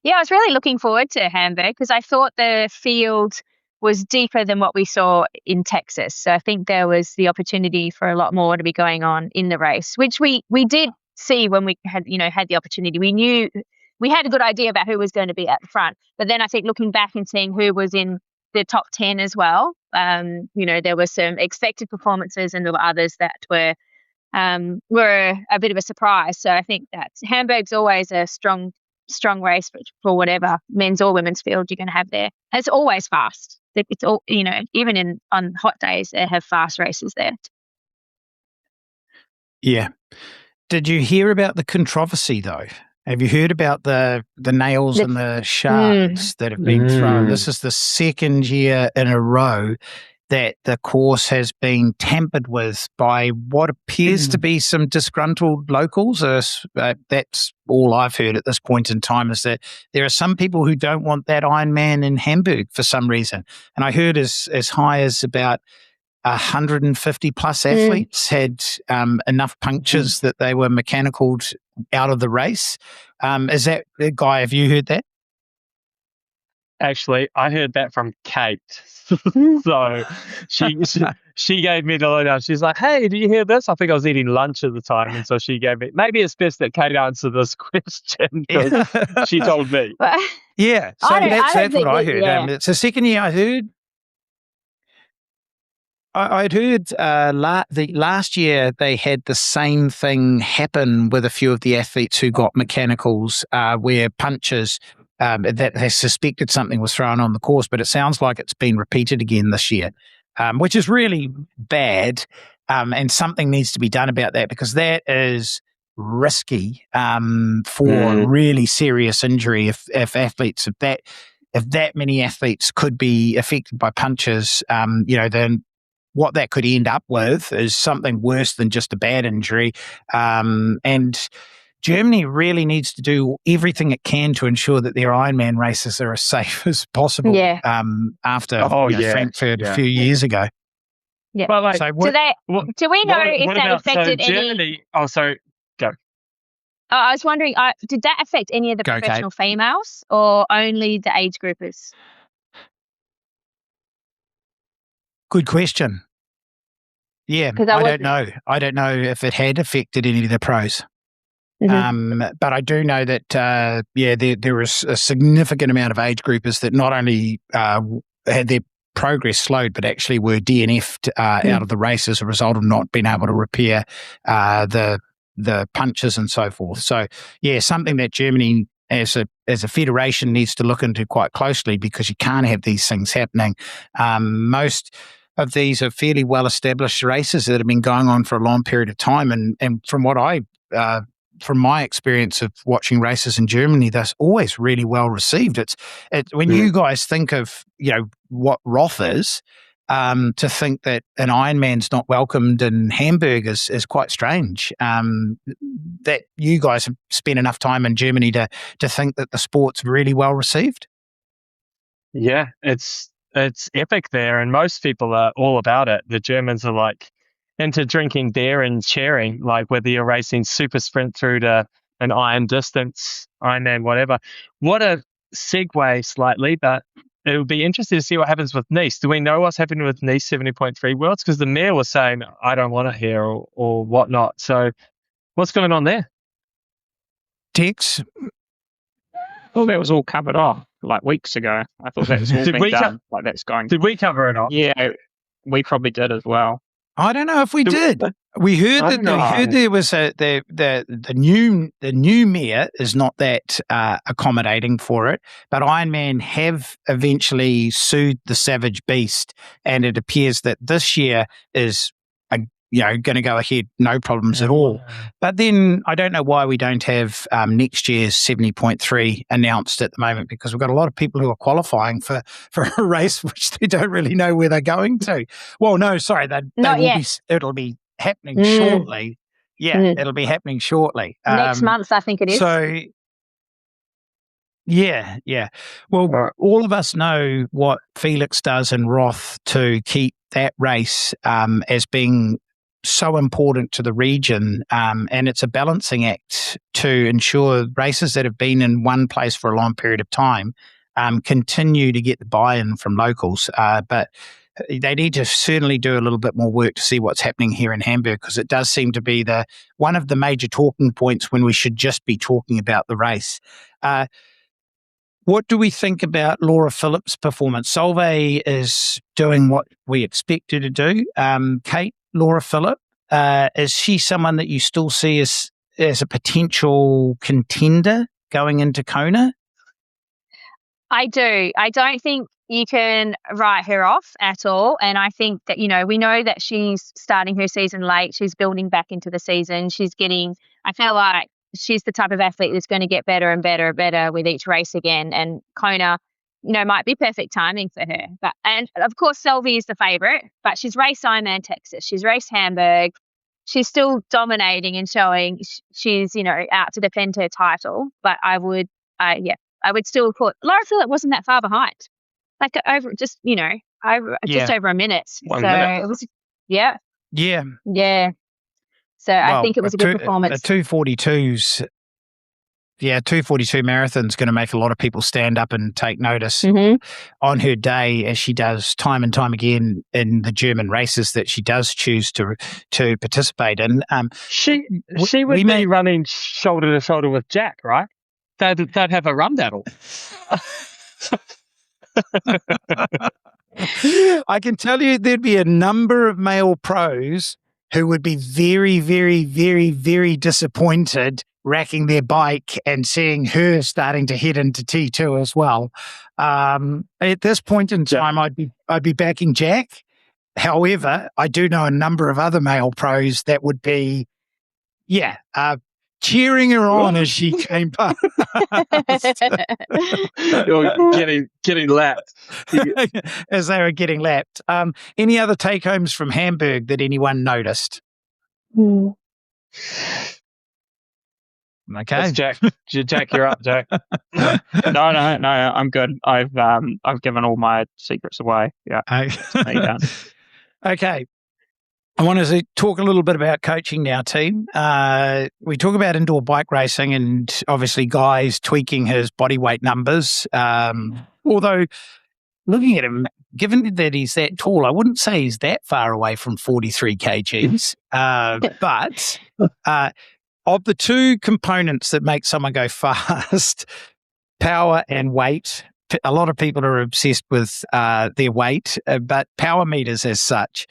Speaker 2: Yeah, I was really looking forward to Hamburg because I thought the field was deeper than what we saw in Texas. So I think there was the opportunity for a lot more to be going on in the race, which we did see when we had the opportunity. We knew we had a good idea about who was going to be at the front. But then I think looking back and seeing who was in the top 10 as well, there were some expected performances and there were others that were a bit of a surprise. So I think that Hamburg's always a strong race for whatever men's or women's field you're going to have there. And it's always fast. It's all, even on hot days, they have fast races there.
Speaker 1: Yeah. Did you hear about the controversy though? Have you heard about the nails and the shards that have been thrown? This is the second year in a row that the course has been tampered with by what appears to be some disgruntled locals. That's all I've heard at this point in time, is that there are some people who don't want that Ironman in Hamburg for some reason. And I heard as high as about 150 plus athletes had enough punctures that they were mechanicaled out of the race. Is that, Guy, have you heard that?
Speaker 3: Actually, I heard that from Kate. So she gave me the lowdown. She's like, "Hey, do you hear this?" I think I was eating lunch at the time, and so she gave me. Maybe it's best that Kate answer this question because she told me.
Speaker 1: Yeah, so that's what I heard.
Speaker 2: Yeah.
Speaker 1: It's the second year I heard. I'd heard the last year they had the same thing happen with a few of the athletes who got mechanicals, where punches that they suspected something was thrown on the course, but it sounds like it's been repeated again this year, which is really bad, and something needs to be done about that, because that is risky for really serious injury if that many athletes could be affected by punches, then what that could end up with is something worse than just a bad injury. And Germany really needs to do everything it can to ensure that their Ironman races are as safe as possible. After Frankfurt a few years ago.
Speaker 2: Yeah.
Speaker 3: Well,
Speaker 2: so do we know if that affected any?
Speaker 3: Germany, sorry, go.
Speaker 2: I was wondering, did that affect any of the professional females or only the age groupers?
Speaker 1: Good question. Yeah, I don't know. I don't know if it had affected any of the pros. But I do know that, there was a significant amount of age groupers that not only had their progress slowed, but actually were DNF'd out of the race as a result of not being able to repair the punches and so forth. So, yeah, something that Germany as a federation needs to look into quite closely, because you can't have these things happening. Most of these are fairly well-established races that have been going on for a long period of time. And from what I from my experience of watching races in Germany, they're always really well received. It's when you guys think of what Roth is, to think that an Ironman's not welcomed in Hamburg is quite strange. That you guys have spent enough time in Germany to think that the sport's really well received.
Speaker 3: Yeah, it's epic there, and most people are all about it. The Germans are like into drinking beer and cheering, like whether you're racing super sprint through to an iron distance, Ironman, whatever. What a segue slightly, but it would be interesting to see what happens with Nice. Do we know what's happening with Nice 70.3 Worlds? Because the mayor was saying, I don't want to hear or whatnot. So what's going on there?
Speaker 1: Tex?
Speaker 4: Well, that was all covered off like weeks ago. I thought that was all been done. Like that's going.
Speaker 3: Did we cover it off?
Speaker 4: Yeah, we probably did as well.
Speaker 1: I don't know if we did. We heard that there was the new mayor is not that accommodating for it, but Ironman have eventually sued the Savage Beast, and it appears that this year is going to go ahead, no problems at all. But then I don't know why we don't have next year's 70.3 announced at the moment, because we've got a lot of people who are qualifying for a race which they don't really know where they're going to. Well, no, sorry, it'll be happening shortly. Yeah, it'll be happening shortly.
Speaker 2: Next month, I think it is.
Speaker 1: So, yeah. Well, all of us know what Felix does in Roth to keep that race as being so important to the region, and it's a balancing act to ensure races that have been in one place for a long period of time continue to get the buy-in from locals. But they need to certainly do a little bit more work to see what's happening here in Hamburg, because it does seem to be one of the major talking points when we should just be talking about the race. What do we think about Laura Philipp's performance? Solveig is doing what we expect her to do. Kate, Laura Philipp, is she someone that you still see as a potential contender going into Kona?
Speaker 2: I do. I don't think you can write her off at all. And I think that, we know that she's starting her season late. She's building back into the season. I feel like she's the type of athlete that's going to get better and better and better with each race again. And Kona, might be perfect timing for her. And of course, Selvi is the favorite, but she's raced Ironman Texas. She's raced Hamburg. She's still dominating and showing she's, out to defend her title. But I would still put Laura Philipp wasn't that far behind. Like over just over a minute.
Speaker 4: 1 minute.
Speaker 2: It was, yeah.
Speaker 1: Yeah.
Speaker 2: Yeah. So I think it was a good performance.
Speaker 1: The 242s. Yeah, 242 marathon's going to make a lot of people stand up and take notice on her day, as she does time and time again in the German races that she does choose to participate in.
Speaker 3: She would be running shoulder to shoulder with Jack, right? They'd have a run battle.
Speaker 1: I can tell you there'd be a number of male pros who would be very, very, very, very disappointed racking their bike and seeing her starting to head into T2 as well. At this point in time, I'd be backing Jack. However, I do know a number of other male pros that would be, cheering her on as she came past.
Speaker 3: You're getting lapped.
Speaker 1: As they were getting lapped. Any other take-homes from Hamburg that anyone noticed? Okay.
Speaker 3: Jack, you're up, Jack.
Speaker 4: No, I'm good. I've given all my secrets away. Yeah.
Speaker 1: Okay. I want to talk a little bit about coaching now, team. We talk about indoor bike racing and obviously Guy's tweaking his body weight numbers. Although looking at him, given that he's that tall, I wouldn't say he's that far away from 43 kgs. But of the two components that make someone go fast, power and weight, a lot of people are obsessed with their weight, but power meters as such.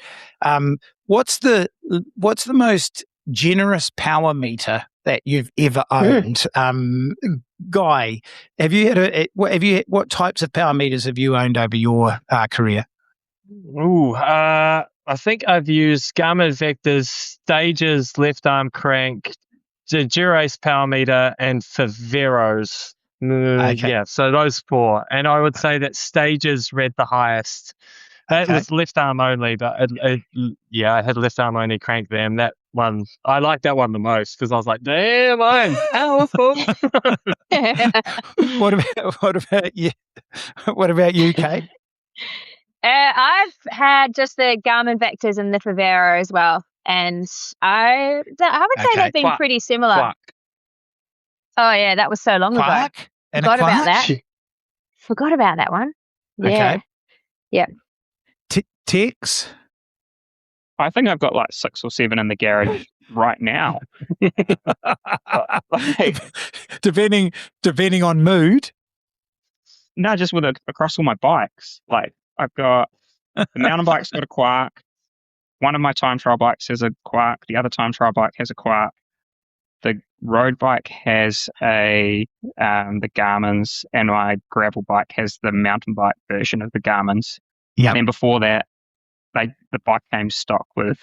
Speaker 1: What's the most generous power meter that you've ever owned? Guy, what types of power meters have you owned over your career?
Speaker 3: I think I've used Garmin Vector's Stages left arm crank Durace power meter and Faveros.
Speaker 1: Okay.
Speaker 3: Yeah, so those 4. And I would say that Stages read the highest. It was left arm only, but I had left arm only crank them. That one, I like that one the most because I was like, damn, I'm powerful.
Speaker 1: What about you? What about you, Kate?
Speaker 2: I've had just the Garmin Vectors and the Favero as well. And I would say they've been pretty similar.
Speaker 3: Quark.
Speaker 2: Oh, yeah, that was so long ago.
Speaker 1: Quark?
Speaker 2: Forgot about that. Forgot about that one. Yeah.
Speaker 1: Okay.
Speaker 2: Yeah.
Speaker 1: Tex?
Speaker 4: I think I've got like 6 or 7 in the garage right now.
Speaker 1: Depending on mood.
Speaker 4: No, just across all my bikes. Like I've got the mountain bike's got a Quark. One of my time trial bikes has a Quark. The other time trial bike has a Quark. The road bike has the Garmin's, and my gravel bike has the mountain bike version of the Garmin's.
Speaker 1: Yeah.
Speaker 4: And then before that, the bike came stock with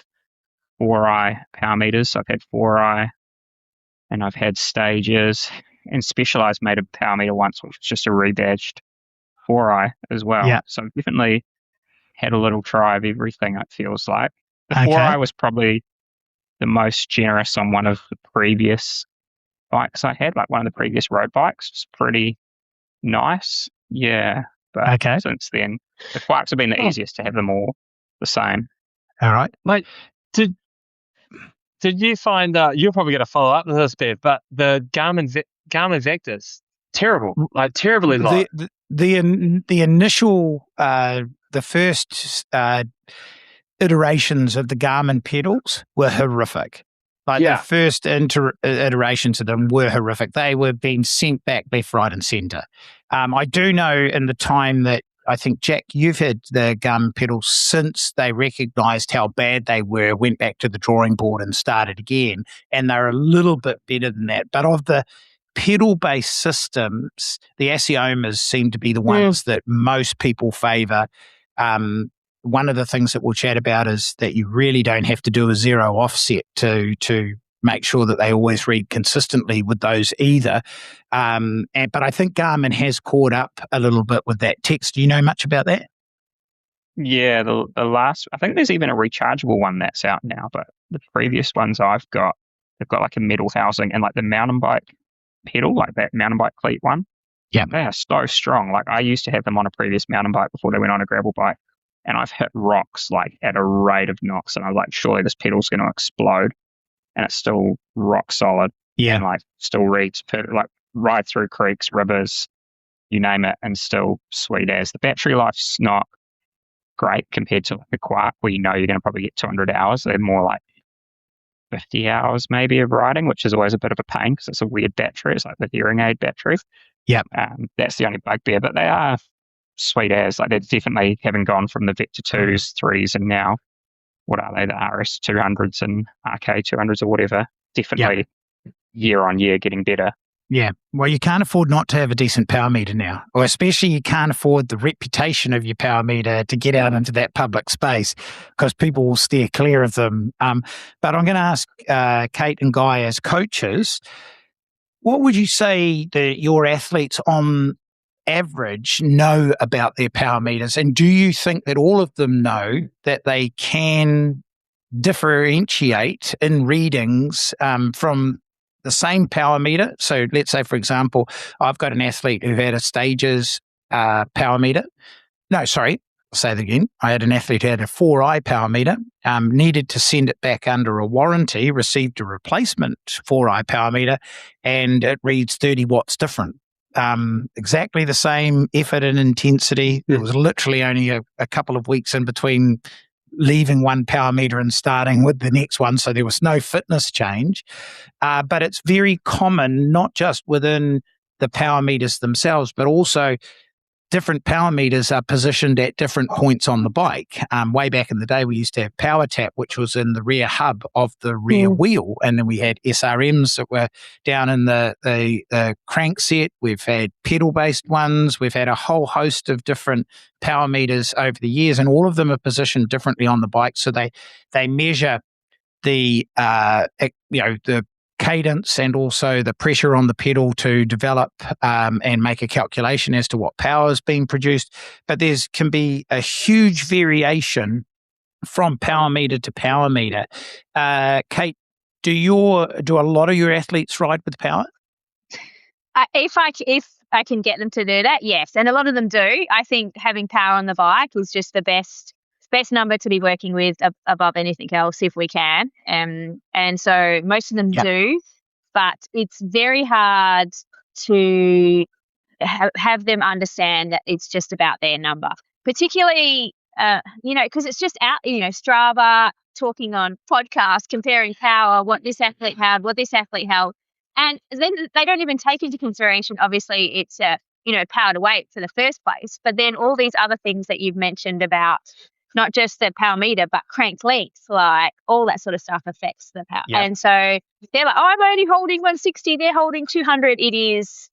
Speaker 4: 4i power meters. So I've had 4i, and I've had Stages, and Specialized made a power meter once, which was just a rebadged 4i as well.
Speaker 1: Yeah.
Speaker 4: So I've definitely had a little try of everything, it feels like. The 4i was probably the most generous on one of the previous bikes I had, like one of the previous road bikes. It's pretty nice. Yeah. But since then, the Quarks have been the easiest to have them all the same.
Speaker 1: All right.
Speaker 3: Mate, did you find, you're probably going to follow up with this, Bev, but the Garmin Vectors, terrible, like terribly low.
Speaker 1: The initial, the first iterations of the Garmin pedals were horrific. The first iterations of them were horrific. They were being sent back left, right, and centre. I do know in the time that I think, Jack, you've had the Garmin pedals since they recognised how bad they were, went back to the drawing board and started again, and they're a little bit better than that. But of the pedal-based systems, the Asiomas seem to be the ones that most people favour. One of the things that we'll chat about is that you really don't have to do a zero offset to make sure that they always read consistently with those either. But I think Garmin has caught up a little bit with that. Tex, do you know much about that?
Speaker 4: Yeah, the last, I think there's even a rechargeable one that's out now, but the previous ones I've got, they've got like a metal housing, and like the mountain bike pedal, like that mountain bike cleat one.
Speaker 1: Yeah.
Speaker 4: They are so strong. Like I used to have them on a previous mountain bike before they went on a gravel bike, and I've hit rocks like at a rate of knots, and I'm like, surely this pedal's going to explode, and it's still rock solid.
Speaker 1: Yeah.
Speaker 4: And like still reads like ride through creeks, rivers, you name it, and still sweet as. The battery life's not great compared to like a Quark, where you know you're going to probably get 200 hours. They're more like 50 hours maybe of riding, which is always a bit of a pain because it's a weird battery. It's like the hearing aid battery.
Speaker 1: Yeah.
Speaker 4: That's the only bugbear, but they are sweet as. Like they're definitely having gone from the Vector 2s, 3s, and now what are they, the RS 200s and RK 200s or whatever. Definitely year on year getting better.
Speaker 1: Yeah. Well, you can't afford not to have a decent power meter now, or especially you can't afford the reputation of your power meter to get out into that public space because people will steer clear of them. But I'm going to ask Kate and Guy as coaches, what would you say that your athletes on average know about their power meters? And do you think that all of them know that they can differentiate in readings from the same power meter? So let's say, for example, I've got an athlete who had a Stages power meter. No, sorry, I'll say that again. I had an athlete who had a 4i power meter, needed to send it back under a warranty, received a replacement 4i power meter, and it reads 30 watts different. Exactly the same effort and intensity. It was literally only a couple of weeks in between leaving one power meter and starting with the next one, so there was no fitness change. But it's very common, not just within the power meters themselves, but also different power meters are positioned at different points on the bike. Way back in the day, we used to have Power Tap, which was in the rear hub of the rear wheel. And then we had SRMs that were down in the crank set. We've had pedal-based ones. We've had a whole host of different power meters over the years, and all of them are positioned differently on the bike. So they measure the cadence and also the pressure on the pedal to develop and make a calculation as to what power is being produced. But can be a huge variation from power meter to power meter. Kate, do a lot of your athletes ride with power?
Speaker 2: If I can get them to do that, yes, and a lot of them do. I think having power on the bike is just the best number to be working with above anything else if we can. And so most of them do, but it's very hard to have them understand that it's just about their number, particularly because it's just out, Strava, talking on podcasts, comparing power, what this athlete had, what this athlete held. And then they don't even take into consideration, obviously, it's, power to weight for the first place, but then all these other things that you've mentioned about not just the power meter, but crank length, like all that sort of stuff affects the power. Yep. And so they're like, I'm only holding 160, they're holding 200. It is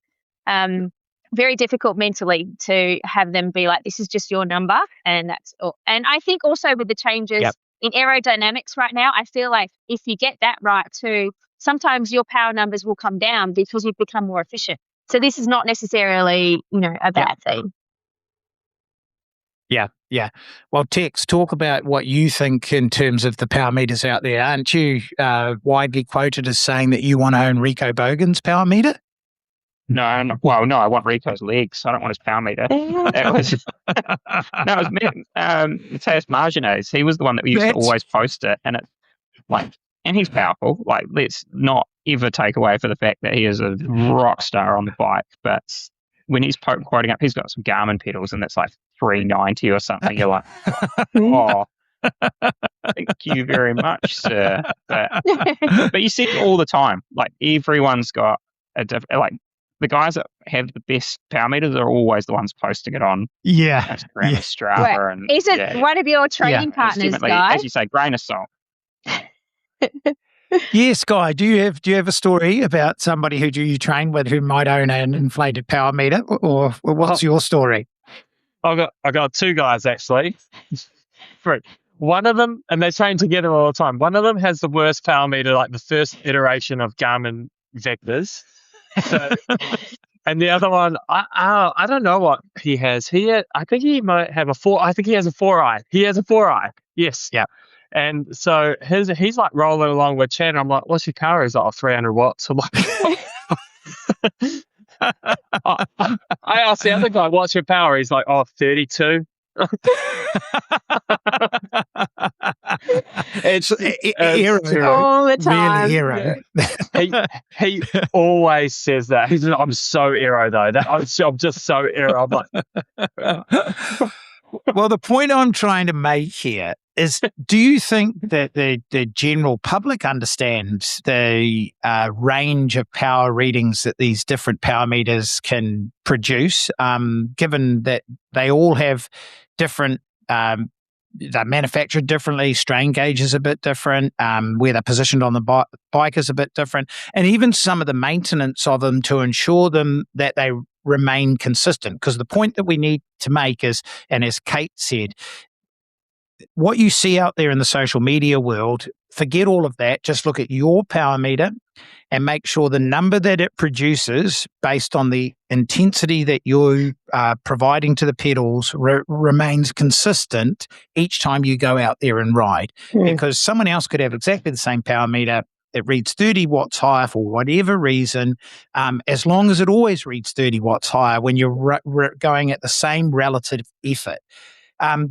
Speaker 2: very difficult mentally to have them be like, this is just your number. And that's all. And I think also with the changes in aerodynamics right now, I feel like if you get that right too, sometimes your power numbers will come down because you've become more efficient. So this is not necessarily, a bad thing.
Speaker 1: Yeah. Well, Tex, talk about what you think in terms of the power meters out there. Aren't you widely quoted as saying that you want to own Rico Bogan's power meter?
Speaker 4: No, I want Rico's legs. I don't want his power meter. It was Matthias Margines. He was the one that we used to always post it, and it's like, and he's powerful. Like, let's not ever take away for the fact that he is a rock star on the bike, but when he's quoting up, he's got some Garmin pedals, and it's like 390 or something. You're like, oh, thank you very much, sir. But you see it all the time. Like, everyone's got the guys that have the best power meters are always the ones posting it on Instagram, Strava. And
Speaker 2: is it one of your training partners, Guy?
Speaker 4: As you say, grain of salt.
Speaker 1: Yes, Guy. Do you have a story about somebody who you train with who might own an inflated power meter, or what's your story?
Speaker 3: I got two guys actually. One of them, and they train together all the time. One of them has the worst power meter, like the first iteration of Garmin Vectors. So, and the other one, I don't know what he has. I think he might have I think he has a 4i. He has a 4i. Yes.
Speaker 1: Yeah.
Speaker 3: And so he's like rolling along with Chan. I'm like, what's your power? He's like, 300 watts. I'm like, I asked the other guy, what's your power? He's like, 32.
Speaker 1: It's hero
Speaker 2: all the time.
Speaker 1: Really hero.
Speaker 3: Yeah. He always says that. He's like, I'm so aero though. I'm just so aero. I'm like,
Speaker 1: well, the point I'm trying to make here is, do you think that the general public understands the range of power readings that these different power meters can produce, given that they all have different, they're manufactured differently, strain gauge is a bit different, where they're positioned on the bike is a bit different, and even some of the maintenance of them to ensure them that they remain consistent? Because the point that we need to make is, and as Kate said, what you see out there in the social media world, forget all of that. Just look at your power meter and make sure the number that it produces based on the intensity that you are providing to the pedals remains consistent each time you go out there and ride. Because someone else could have exactly the same power meter. It reads 30 watts higher for whatever reason, as long as it always reads 30 watts higher when you're going at the same relative effort.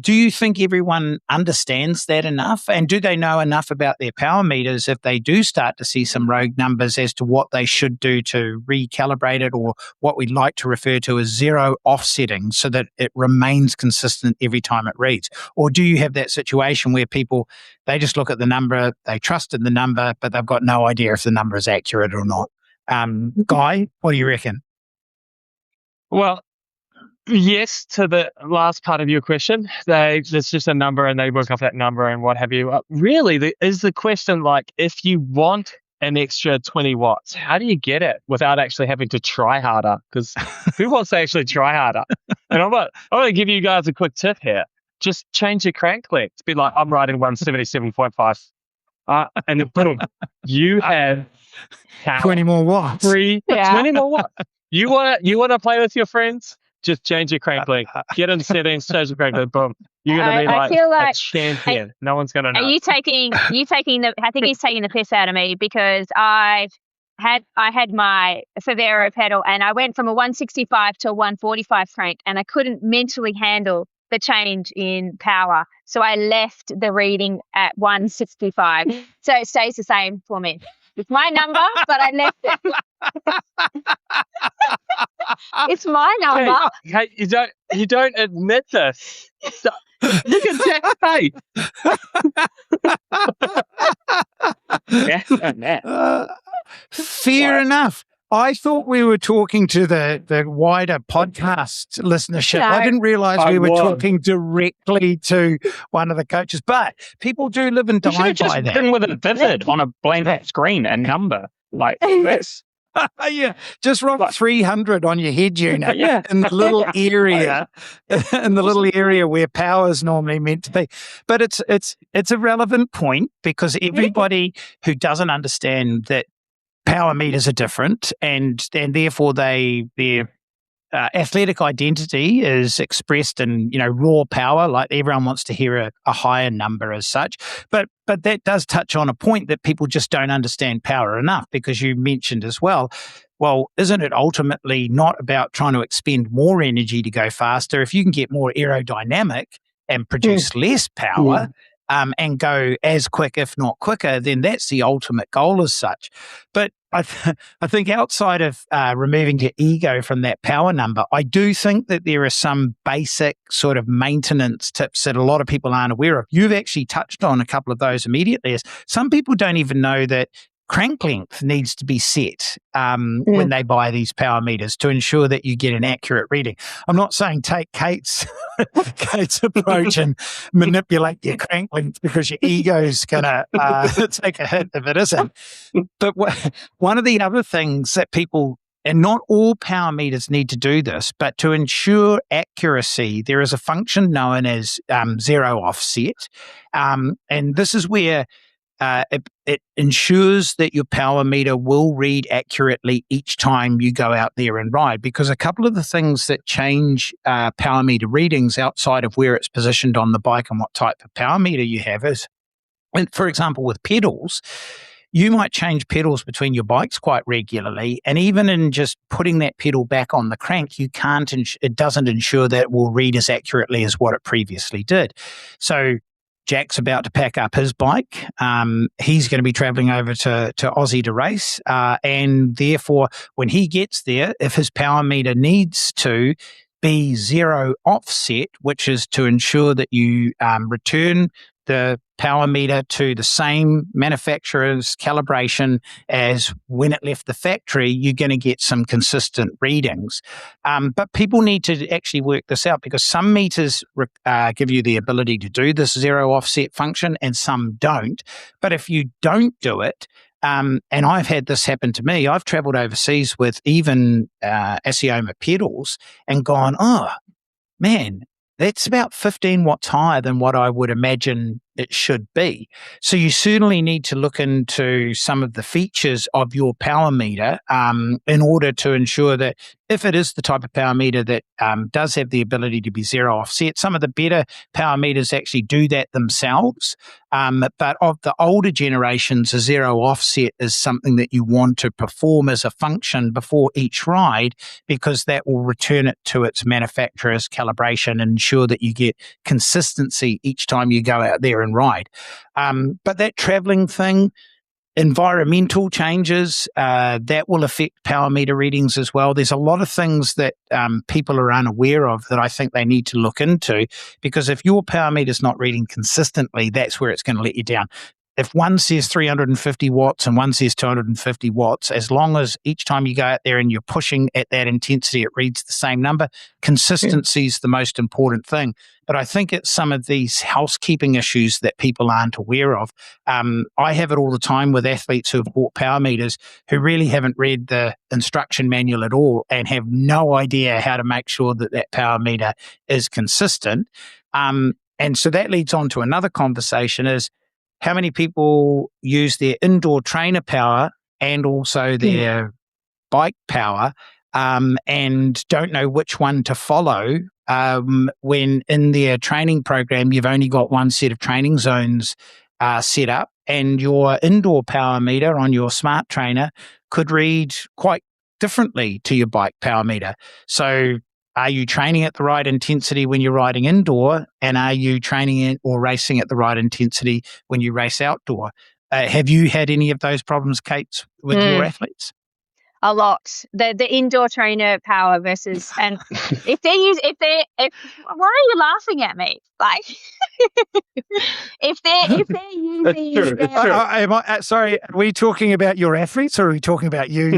Speaker 1: Do you think everyone understands that enough? And do they know enough about their power meters if they do start to see some rogue numbers as to what they should do to recalibrate it, or what we'd like to refer to as zero offsetting, so that it remains consistent every time it reads? Or do you have that situation where people, they just look at the number, they trust in the number, but they've got no idea if the number is accurate or not? Guy, what do you reckon?
Speaker 3: Well, yes, to the last part of your question, there's just a number and they work off that number and what have you. Really, is the question like, if you want an extra 20 watts, how do you get it without actually having to try harder? Because who wants to actually try harder? And I'm going to give you guys a quick tip here. Just change your crank length. Be like, I'm riding 177.5. And boom, you have
Speaker 1: 20 more watts.
Speaker 3: 20 more watts. You wanna play with your friends? Just change your crank length. Get in settings, change the crank length. Boom. You're gonna be
Speaker 2: I feel like
Speaker 3: a champion. No one's gonna know.
Speaker 2: Are you taking I think he's taking the piss out of me, because I had my Favero pedal and I went from a 165 to a 145 crank, and I couldn't mentally handle the change in power. So I left the reading at 165. So it stays the same for me. It's my number, but I left it. It's my number.
Speaker 3: Hey, you don't admit this. Look at Jack's face.
Speaker 1: Fair enough. I thought we were talking to the wider podcast listenership.
Speaker 2: No.
Speaker 1: I didn't realize we were talking directly to one of the coaches, but people do live and die by that.
Speaker 4: Written with a vivid on a blank screen, a number like this.
Speaker 1: Yeah, just write 300 on your head unit in the little area, where power is normally meant to be. But it's a relevant point, because everybody who doesn't understand that power meters are different, and therefore their athletic identity is expressed in raw power. Like, everyone wants to hear a higher number as such, but that does touch on a point that people just don't understand power enough, because you mentioned as well, isn't it ultimately not about trying to expend more energy to go faster? If you can get more aerodynamic and produce less power, and go as quick, if not quicker, then that's the ultimate goal as such. But I think outside of removing your ego from that power number, I do think that there are some basic sort of maintenance tips that a lot of people aren't aware of. You've actually touched on a couple of those immediately. As some people don't even know that crank length needs to be set when they buy these power meters to ensure that you get an accurate reading. I'm not saying take Kate's approach and manipulate your crank length, because your ego's going to take a hit if it isn't. But one of the other things that people, and not all power meters need to do this, but to ensure accuracy, there is a function known as zero offset. And this is where it ensures that your power meter will read accurately each time you go out there and ride, because a couple of the things that change power meter readings outside of where it's positioned on the bike and what type of power meter you have is, for example, with pedals, you might change pedals between your bikes quite regularly, and even in just putting that pedal back on the crank, it doesn't ensure that it will read as accurately as what it previously did. So Jack's about to pack up his bike. He's going to be traveling over to Aussie to race. And therefore, when he gets there, if his power meter needs to be zero offset, which is to ensure that you return the power meter to the same manufacturer's calibration as when it left the factory, you're going to get some consistent readings. But people need to actually work this out, because some meters give you the ability to do this zero offset function and some don't. But if you don't do it, and I've had this happen to me, I've traveled overseas with even Asioma pedals and gone, oh, man, that's about 15 watts higher than what I would imagine it should be. So you certainly need to look into some of the features of your power meter in order to ensure that if it is the type of power meter that does have the ability to be zero offset, some of the better power meters actually do that themselves. But of the older generations, a zero offset is something that you want to perform as a function before each ride, because that will return it to its manufacturer's calibration and ensure that you get consistency each time you go out there and ride. But that traveling thing, environmental changes, that will affect power meter readings as well. There's a lot of things that people are unaware of that I think they need to look into, because if your power meter is not reading consistently, that's where it's going to let you down. If one says 350 watts and one says 250 watts, as long as each time you go out there and you're pushing at that intensity, it reads the same number, consistency is the most important thing. But I think it's some of these housekeeping issues that people aren't aware of. I have it all the time with athletes who have bought power meters who really haven't read the instruction manual at all and have no idea how to make sure that that power meter is consistent. And so that leads on to another conversation is, how many people use their indoor trainer power and also their bike power and don't know which one to follow when in their training program you've only got one set of training zones set up, and your indoor power meter on your smart trainer could read quite differently to your bike power meter. So are you training at the right intensity when you're riding indoor, and are you training it or racing at the right intensity when you race outdoor? Have you had any of those problems, Kate, with your athletes?
Speaker 2: A lot. The indoor trainer power versus, and if why are you laughing at me? Like, if they're using
Speaker 1: sorry, are we talking about your athletes or are we talking about you?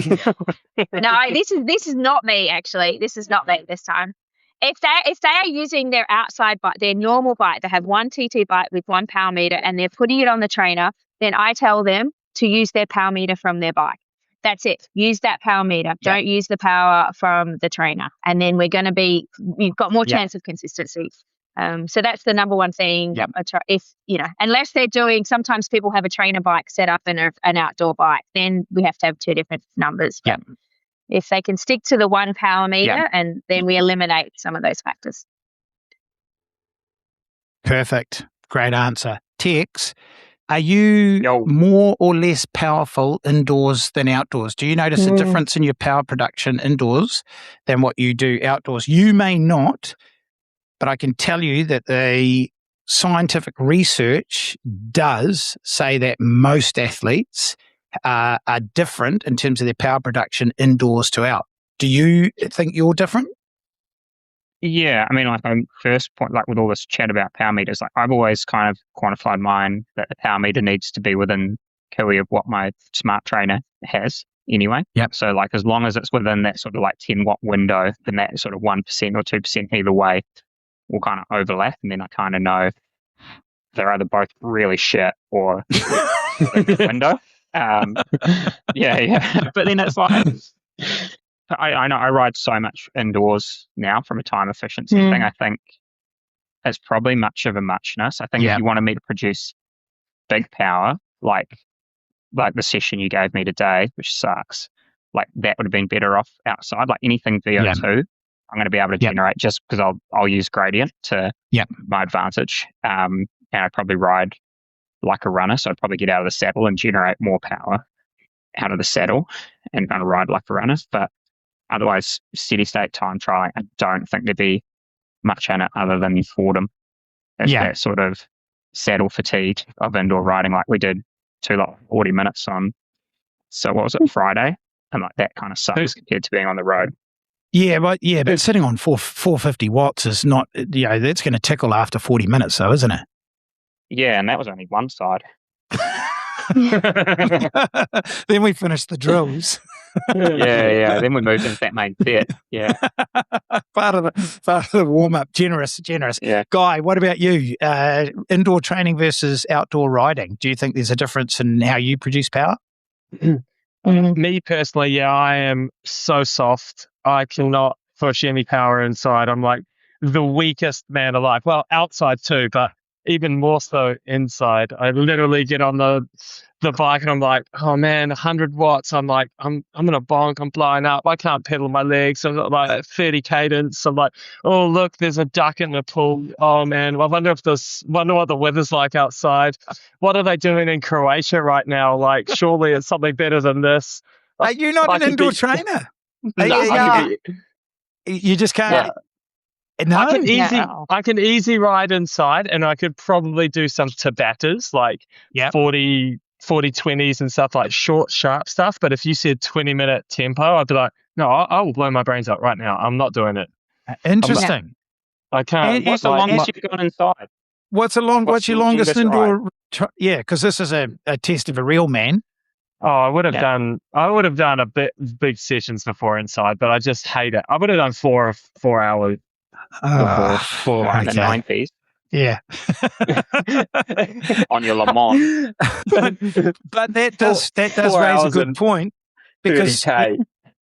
Speaker 2: No, this is not me, actually. This is not me this time. If they are using their outside bike, their normal bike, they have one TT bike with one power meter and they're putting it on the trainer, then I tell them to use their power meter from their bike. That's it. Use that power meter. Yeah. Don't use the power from the trainer. And then you've got more chance of consistency. So that's the number one thing.
Speaker 1: Yep.
Speaker 2: If, unless they're doing, sometimes people have a trainer bike set up and an outdoor bike, then we have to have two different numbers.
Speaker 1: Yep.
Speaker 2: If they can stick to the one power meter, and then we eliminate some of those factors.
Speaker 1: Perfect. Great answer. Tex, are you more or less powerful indoors than outdoors? Do you notice a difference in your power production indoors than what you do outdoors? You may not, but I can tell you that the scientific research does say that most athletes are different in terms of their power production indoors to out. Do you think you're different?
Speaker 4: Yeah, I mean, like first point, like with all this chat about power meters, like I've always kind of quantified mine that the power meter needs to be within Kiwi of what my smart trainer has anyway.
Speaker 1: Yep.
Speaker 4: So like as long as it's within that sort of like 10 watt window, then that sort of 1% or 2% either way will kind of overlap, and then I kind of know they're either both really shit or the window. Yeah. But then it's like, I know I ride so much indoors now from a time efficiency thing. I think it's probably much of a muchness. I think if you wanted me to produce big power, like the session you gave me today, which sucks, like that would have been better off outside. Like anything VO2, I'm going to be able to generate just because I'll use gradient to my advantage. And I'd probably ride like a runner, so I'd probably get out of the saddle and generate more power out of the saddle and kind of ride like a runner. But otherwise, steady state time trialing, I don't think there'd be much in it other than boredom. It's that sort of saddle fatigue of indoor riding, like we did 40 minutes on, so what was it, Friday? And like that kind of sucks compared to being on the road.
Speaker 1: But sitting on 450 watts is not, that's going to tickle after 40 minutes though, isn't it?
Speaker 4: Yeah, and that was only one side.
Speaker 1: Then we finished the drills.
Speaker 4: Yeah. Then we moved into that main pit. Yeah.
Speaker 1: part of the warm up. Generous.
Speaker 4: Yeah.
Speaker 1: Guy, what about you? Indoor training versus outdoor riding. Do you think there's a difference in how you produce power?
Speaker 3: Me personally, I am so soft. I cannot push any power inside. I'm like the weakest man alive. Well, outside too, but even more so inside. I literally get on the bike and I'm like, oh man, 100 watts. I'm like, I'm gonna bonk. I'm flying up. I can't pedal my legs. I'm like at 30 cadence. I'm like, oh look, there's a duck in the pool. Oh man, I wonder what the weather's like outside. What are they doing in Croatia right now? Like, surely it's something better than this.
Speaker 1: Are you not an indoor trainer? You just can't.
Speaker 3: Yeah. No, I can easy ride inside, and I could probably do some Tabatas, like 40 20s and stuff, like short, sharp stuff. But if you said 20-minute tempo, I'd be like, no, I will blow my brains out right now. I'm not doing it.
Speaker 1: Interesting.
Speaker 3: I can't.
Speaker 4: And what's the longest you've gone inside?
Speaker 1: What's your longest indoor? Because this is a test of a real man.
Speaker 3: Oh, I would have done a big sessions before inside, but I just hate it. I would have done 4 hours.
Speaker 4: For the 90s.
Speaker 1: Yeah.
Speaker 4: On your Le Mans.
Speaker 1: but that does raise a good point, because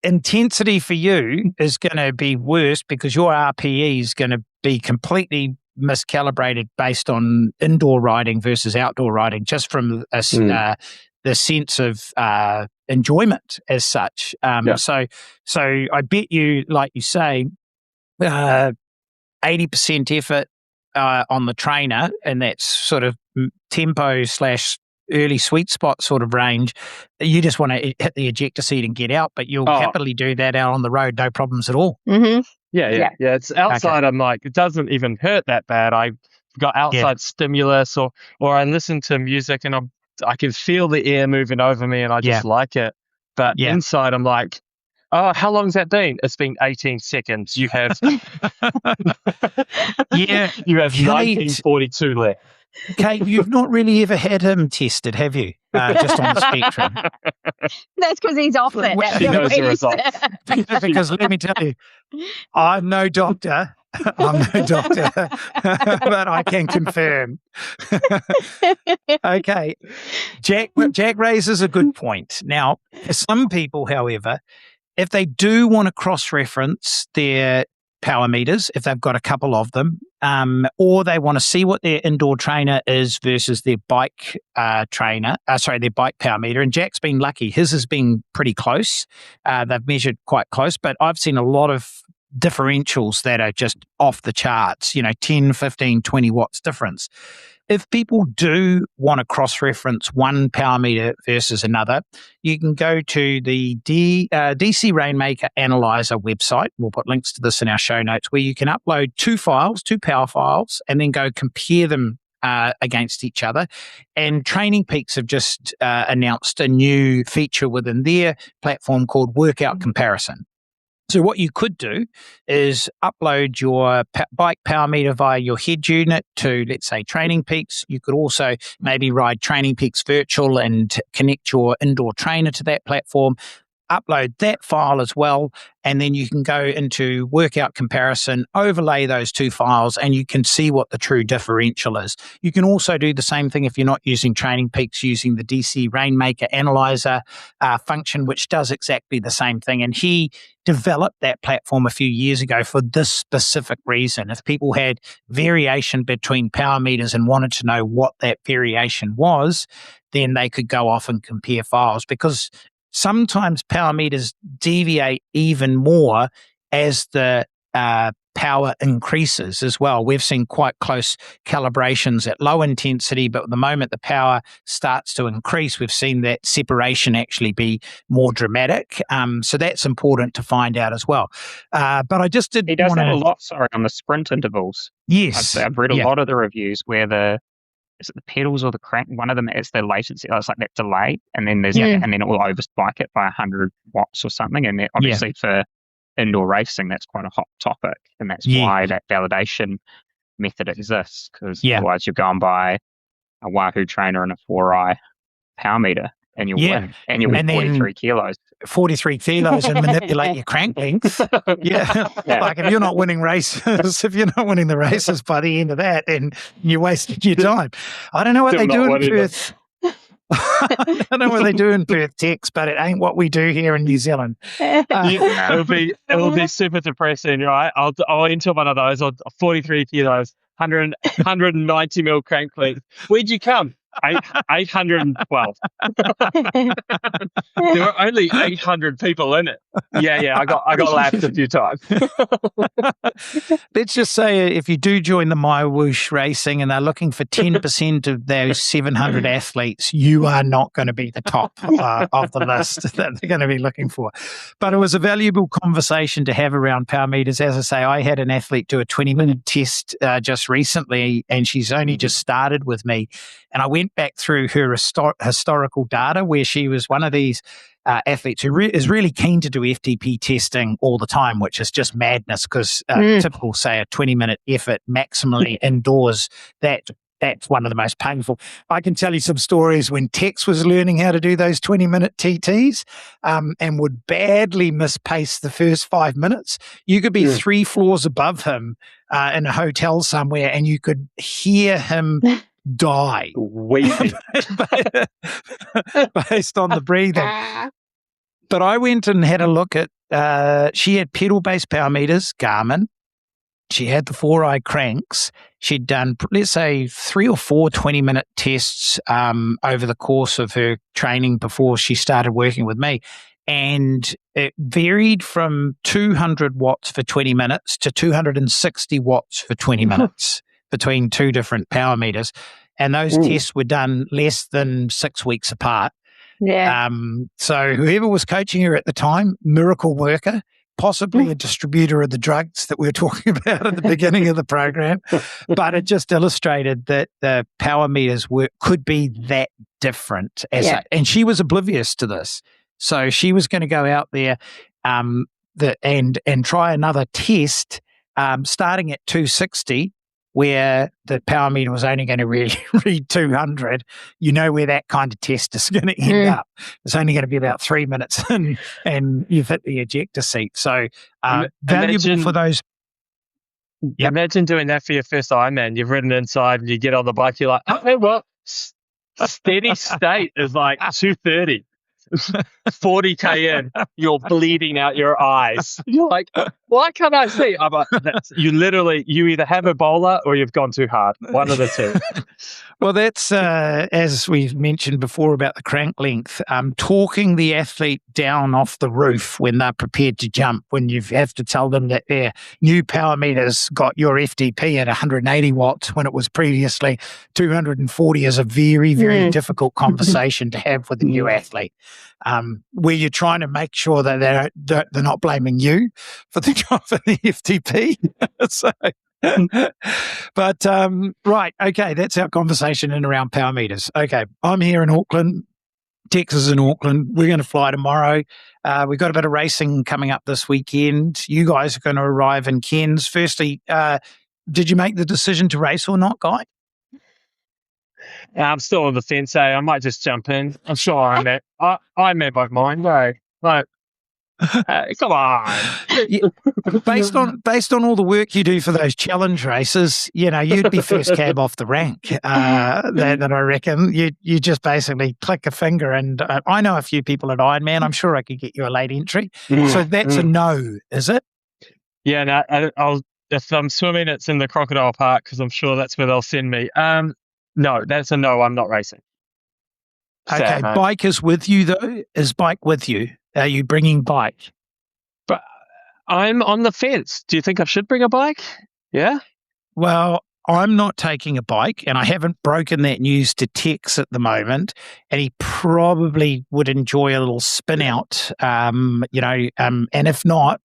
Speaker 1: intensity for you is going to be worse because your RPE is going to be completely miscalibrated based on indoor riding versus outdoor riding, just from the sense of enjoyment as such. So I bet you, like you say, 80% effort on the trainer, and that's sort of tempo / early sweet spot sort of range. You just want to hit the ejector seat and get out, but you'll happily do that out on the road, no problems at all.
Speaker 2: Mm-hmm.
Speaker 3: Yeah. It's outside. Okay. I'm like, it doesn't even hurt that bad. I've got outside stimulus, or I listen to music and I can feel the air moving over me, and I just like it. But inside, I'm like, oh, how long's that been? It's been 18 seconds. You have, you have 1942 left.
Speaker 1: Kate, you've not really ever had him tested, have you? Just on the spectrum.
Speaker 2: That's because he's off it.
Speaker 3: She knows the results.
Speaker 1: Because let me tell you, I'm no doctor. but I can confirm. Okay. Jack raises a good point. Now, for some people, however, if they do want to cross-reference their power meters, if they've got a couple of them, or they want to see what their indoor trainer is versus their bike their bike power meter. And Jack's been lucky. His has been pretty close. They've measured quite close, but I've seen a lot of differentials that are just off the charts, 10, 15, 20 watts difference. If people do want to cross-reference one power meter versus another, you can go to the DC Rainmaker Analyzer website. We'll put links to this in our show notes, where you can upload two power files, and then go compare them against each other. And Training Peaks have just announced a new feature within their platform called Workout Comparison. So what you could do is upload your bike power meter via your head unit to, let's say, Training Peaks. You could also maybe ride Training Peaks Virtual and connect your indoor trainer to that platform. Upload that file as well, and then you can go into Workout Comparison, overlay those two files, and you can see what the true differential is. You can also do the same thing if you're not using Training Peaks, using the DC Rainmaker Analyzer function, which does exactly the same thing. And he developed that platform a few years ago for this specific reason. If people had variation between power meters and wanted to know what that variation was, then they could go off and compare files, because sometimes power meters deviate even more as the power increases as well. We've seen quite close calibrations at low intensity, but the moment the power starts to increase, we've seen that separation actually be more dramatic. So that's important to find out as well. But I just did.
Speaker 4: He does that a lot, on the sprint intervals.
Speaker 1: Yes.
Speaker 4: I've read a lot of the reviews where is it the pedals or the crank? One of them is the latency. It's like that delay, and then and then it will overspike it by 100 watts or something. And obviously for indoor racing, that's quite a hot topic, and that's why that validation method exists. Because otherwise, you're going by a Wahoo trainer and a 4i power meter, and you'll win, and you'll win 43 kilos.
Speaker 1: 43 kilos and manipulate your crank length. Like if you're not winning races, if you're not winning the races by the end of that, then you wasted your time. I don't know what they do in Perth. I don't know what they do in Perth, Tex, but it ain't what we do here in New Zealand.
Speaker 3: It'll be super depressing, right? I'll enter one of those. 43 kilos, 190 mil crank length. Where'd you come? 812. There were only 800 people in it. I got laughed a few times.
Speaker 1: Let's just say if you do join the My Whoosh Racing and they're looking for 10% of those 700 athletes, you are not going to be the top of the list that they're going to be looking for. But it was a valuable conversation to have around power meters. As I say, I had an athlete do a 20-minute test just recently, and she's only just started with me. And I went back through her historical data, where she was one of these athletes who is really keen to do FTP testing all the time, which is just madness, because typical, say, a 20-minute effort maximally indoors, that's one of the most painful. I can tell you some stories when Tex was learning how to do those 20-minute TTs and would badly mispace the first 5 minutes. You could be 3 floors above him in a hotel somewhere, and you could hear him die
Speaker 3: weeping
Speaker 1: based on the breathing. But I went and had a look at she had pedal-based power meters, Garmin, She had the 4i cranks. She'd done, let's say, 3 or 4 20-minute tests over the course of her training before she started working with me. And it varied from 200 watts for 20 minutes to 260 watts for 20 minutes between 2 different power meters. And those tests were done less than 6 weeks apart.
Speaker 2: Yeah.
Speaker 1: So whoever was coaching her at the time, miracle worker, possibly a distributor of the drugs that we were talking about at the beginning of the program. But it just illustrated that the power meters could be that different. And she was oblivious to this. So she was going to go out there and try another test starting at 260, where the power meter was only going to read 200. You know where that kind of test is going to end up. It's only going to be about 3 minutes and you've hit the ejector seat. So valuable for those.
Speaker 3: Yep. Imagine doing that for your first Ironman. You've ridden inside and you get on the bike. You're like, oh, well, steady state is like 230. 40k in, you're bleeding out your eyes. You're like, why can't I see? I'm like, you either have Ebola or you've gone too hard. One of the two.
Speaker 1: Well, that's as we mentioned before about the crank length, talking the athlete down off the roof when they're prepared to jump, when you have to tell them that their new power meters got your FDP at 180 watts when it was previously 240 is a very, very difficult conversation to have with a new athlete. Where you're trying to make sure that they're not blaming you for the FTP. But right, okay, that's our conversation in around power meters. Okay, I'm here in Auckland, Texas in Auckland. We're going to fly tomorrow. We've got a bit of racing coming up this weekend. You guys are going to arrive in Cairns. Firstly, did you make the decision to race or not, Guy?
Speaker 3: I'm still on the fence. I might just jump in. I'm sure I'm made by mine. No, like, come on.
Speaker 1: Based on all the work you do for those challenge races, you'd be first cab off the rank. That I reckon you just basically click a finger, and I know a few people at Ironman. I'm sure I could get you a late entry. So that's a no, is it?
Speaker 3: Yeah, no. I'll if I'm swimming, it's in the Crocodile Park because I'm sure that's where they'll send me. No, that's a no. I'm not racing.
Speaker 1: Okay, bike is with you though. Is bike with you? Are you bringing bike?
Speaker 3: But I'm on the fence. Do you think I should bring a bike? Yeah.
Speaker 1: Well, I'm not taking a bike, and I haven't broken that news to Tex at the moment. And he probably would enjoy a little spin out. And if not,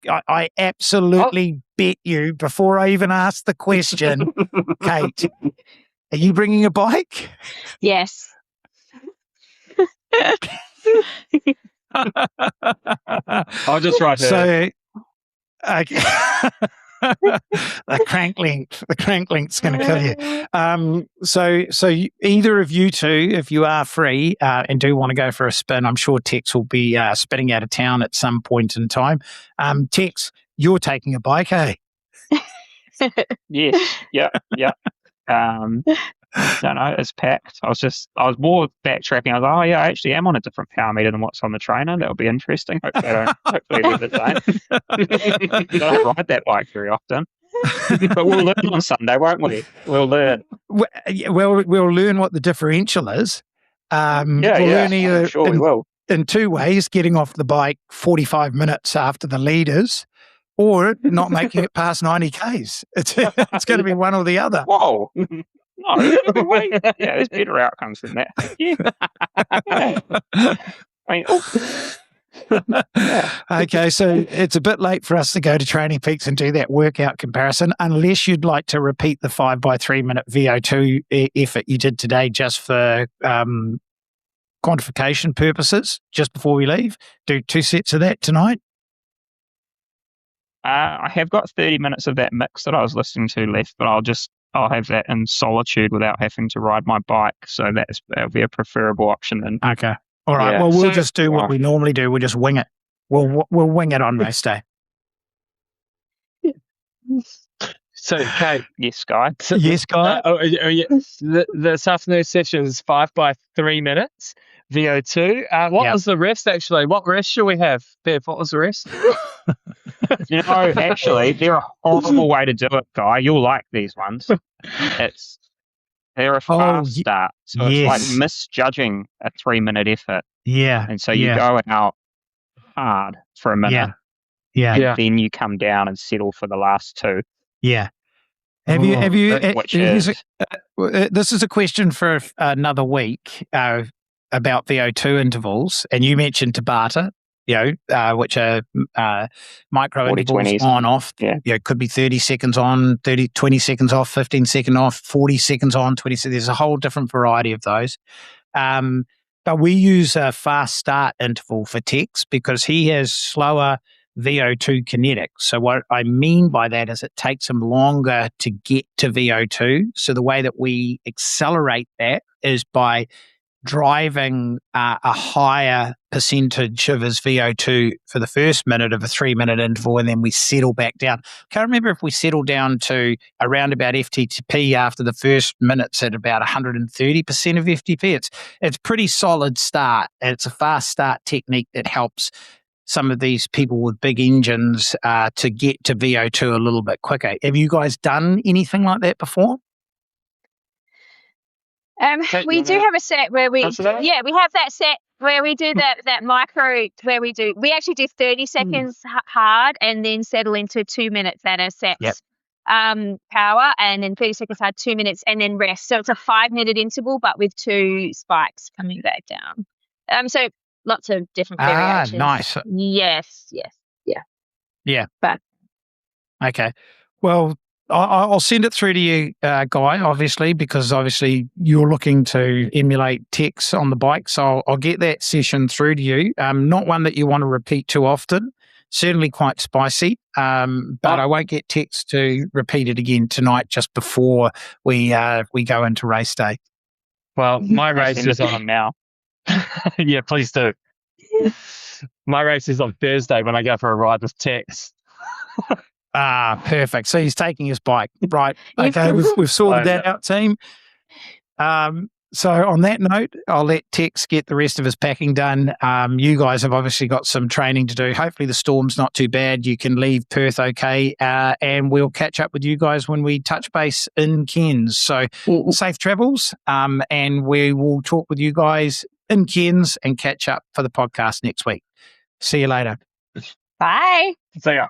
Speaker 1: I absolutely bet you before I even ask the question, Kate. Are you bringing a bike?
Speaker 2: Yes.
Speaker 3: I'll just write her.
Speaker 1: So, okay. the crank link's going to kill you. So either of you two, if you are free and do want to go for a spin, I'm sure Tex will be spinning out of town at some point in time. Tex, you're taking a bike, eh?
Speaker 4: Yes. Yeah. No, it's packed. I was more backtracking. I was like, oh yeah, I actually am on a different power meter than what's on the trainer. That'll be interesting. Hopefully they're the same. I don't ride that bike very often. But we'll learn on Sunday, won't we? We'll learn.
Speaker 1: We'll learn what the differential is.
Speaker 4: Learn either sure we will.
Speaker 1: In two ways, getting off the bike 45 minutes after the leaders, or not making it past 90 Ks. It's going to be one or the other.
Speaker 4: Whoa. No, there's better outcomes than that.
Speaker 1: Okay, so it's a bit late for us to go to Training Peaks and do that workout comparison, unless you'd like to repeat the 5x3 minute VO2 effort you did today just for quantification purposes, just before we leave. Do 2 sets of that tonight.
Speaker 4: I have got 30 minutes of that mix that I was listening to left, but I'll have that in solitude without having to ride my bike. So that'll be a preferable option then.
Speaker 1: Okay. All right. Yeah. Well, we'll just do what we normally do. We'll just wing it. We'll wing it on race day.
Speaker 3: So, Kate.
Speaker 4: Yes, Guy.
Speaker 1: Yes, Guy.
Speaker 3: This afternoon's session is 5x3 minutes, VO2. What was the rest, actually? What rest should we have? Bev, what was the rest?
Speaker 4: Actually, they're a horrible way to do it, Guy. You'll like these ones. They're a fast start. So it's like misjudging a 3-minute effort.
Speaker 1: Yeah.
Speaker 4: And so you go out hard for a minute.
Speaker 1: Yeah.
Speaker 4: And then you come down and settle for the last 2.
Speaker 1: Yeah. Have you this is a question for another week about VO2 intervals, and you mentioned Tabata, which are micro
Speaker 4: 40,
Speaker 1: intervals
Speaker 4: 20s.
Speaker 1: on, off.
Speaker 4: Yeah.
Speaker 1: It could be 30 seconds on, 20 seconds off, 15 seconds off, 40 seconds on, 20 seconds. There's a whole different variety of those. But we use a fast start interval for Tex because he has slower VO2 kinetics. So what I mean by that is it takes him longer to get to VO2. So the way that we accelerate that is by driving a higher percentage of his VO2 for the first minute of a 3-minute interval, and then we settle back down. Can't remember if we settle down to around about FTP after the first minute's at about 130% of FTP. It's pretty solid start. It's a fast start technique that helps some of these people with big engines to get to VO2 a little bit quicker. Have you guys done anything like that before?
Speaker 2: We do have a set where we have that set where we do that micro where we actually do 30 seconds hard and then settle into 2 minutes at a set power, and then 30 seconds hard, 2 minutes, and then rest. So it's a 5-minute interval, but with 2 spikes coming back down. So lots of different variations.
Speaker 1: Nice.
Speaker 2: Yes.
Speaker 1: Yeah.
Speaker 2: But
Speaker 1: okay. Well, I'll send it through to you, Guy, obviously, because obviously you're looking to emulate Tex on the bike. So I'll get that session through to you. Not one that you want to repeat too often. Certainly quite spicy, but I won't get Tex to repeat it again tonight just before we go into race day.
Speaker 3: Well, my race is
Speaker 4: on now.
Speaker 3: Yeah, please do. My race is on Thursday when I go for a ride with Tex.
Speaker 1: Perfect. So he's taking his bike. Right. Okay, we've sorted that out, team. So on that note, I'll let Tex get the rest of his packing done. You guys have obviously got some training to do. Hopefully the storm's not too bad. You can leave Perth okay. And we'll catch up with you guys when we touch base in Cairns. So safe travels. And we will talk with you guys in Cairns and catch up for the podcast next week. See you later.
Speaker 2: bye.
Speaker 3: See ya.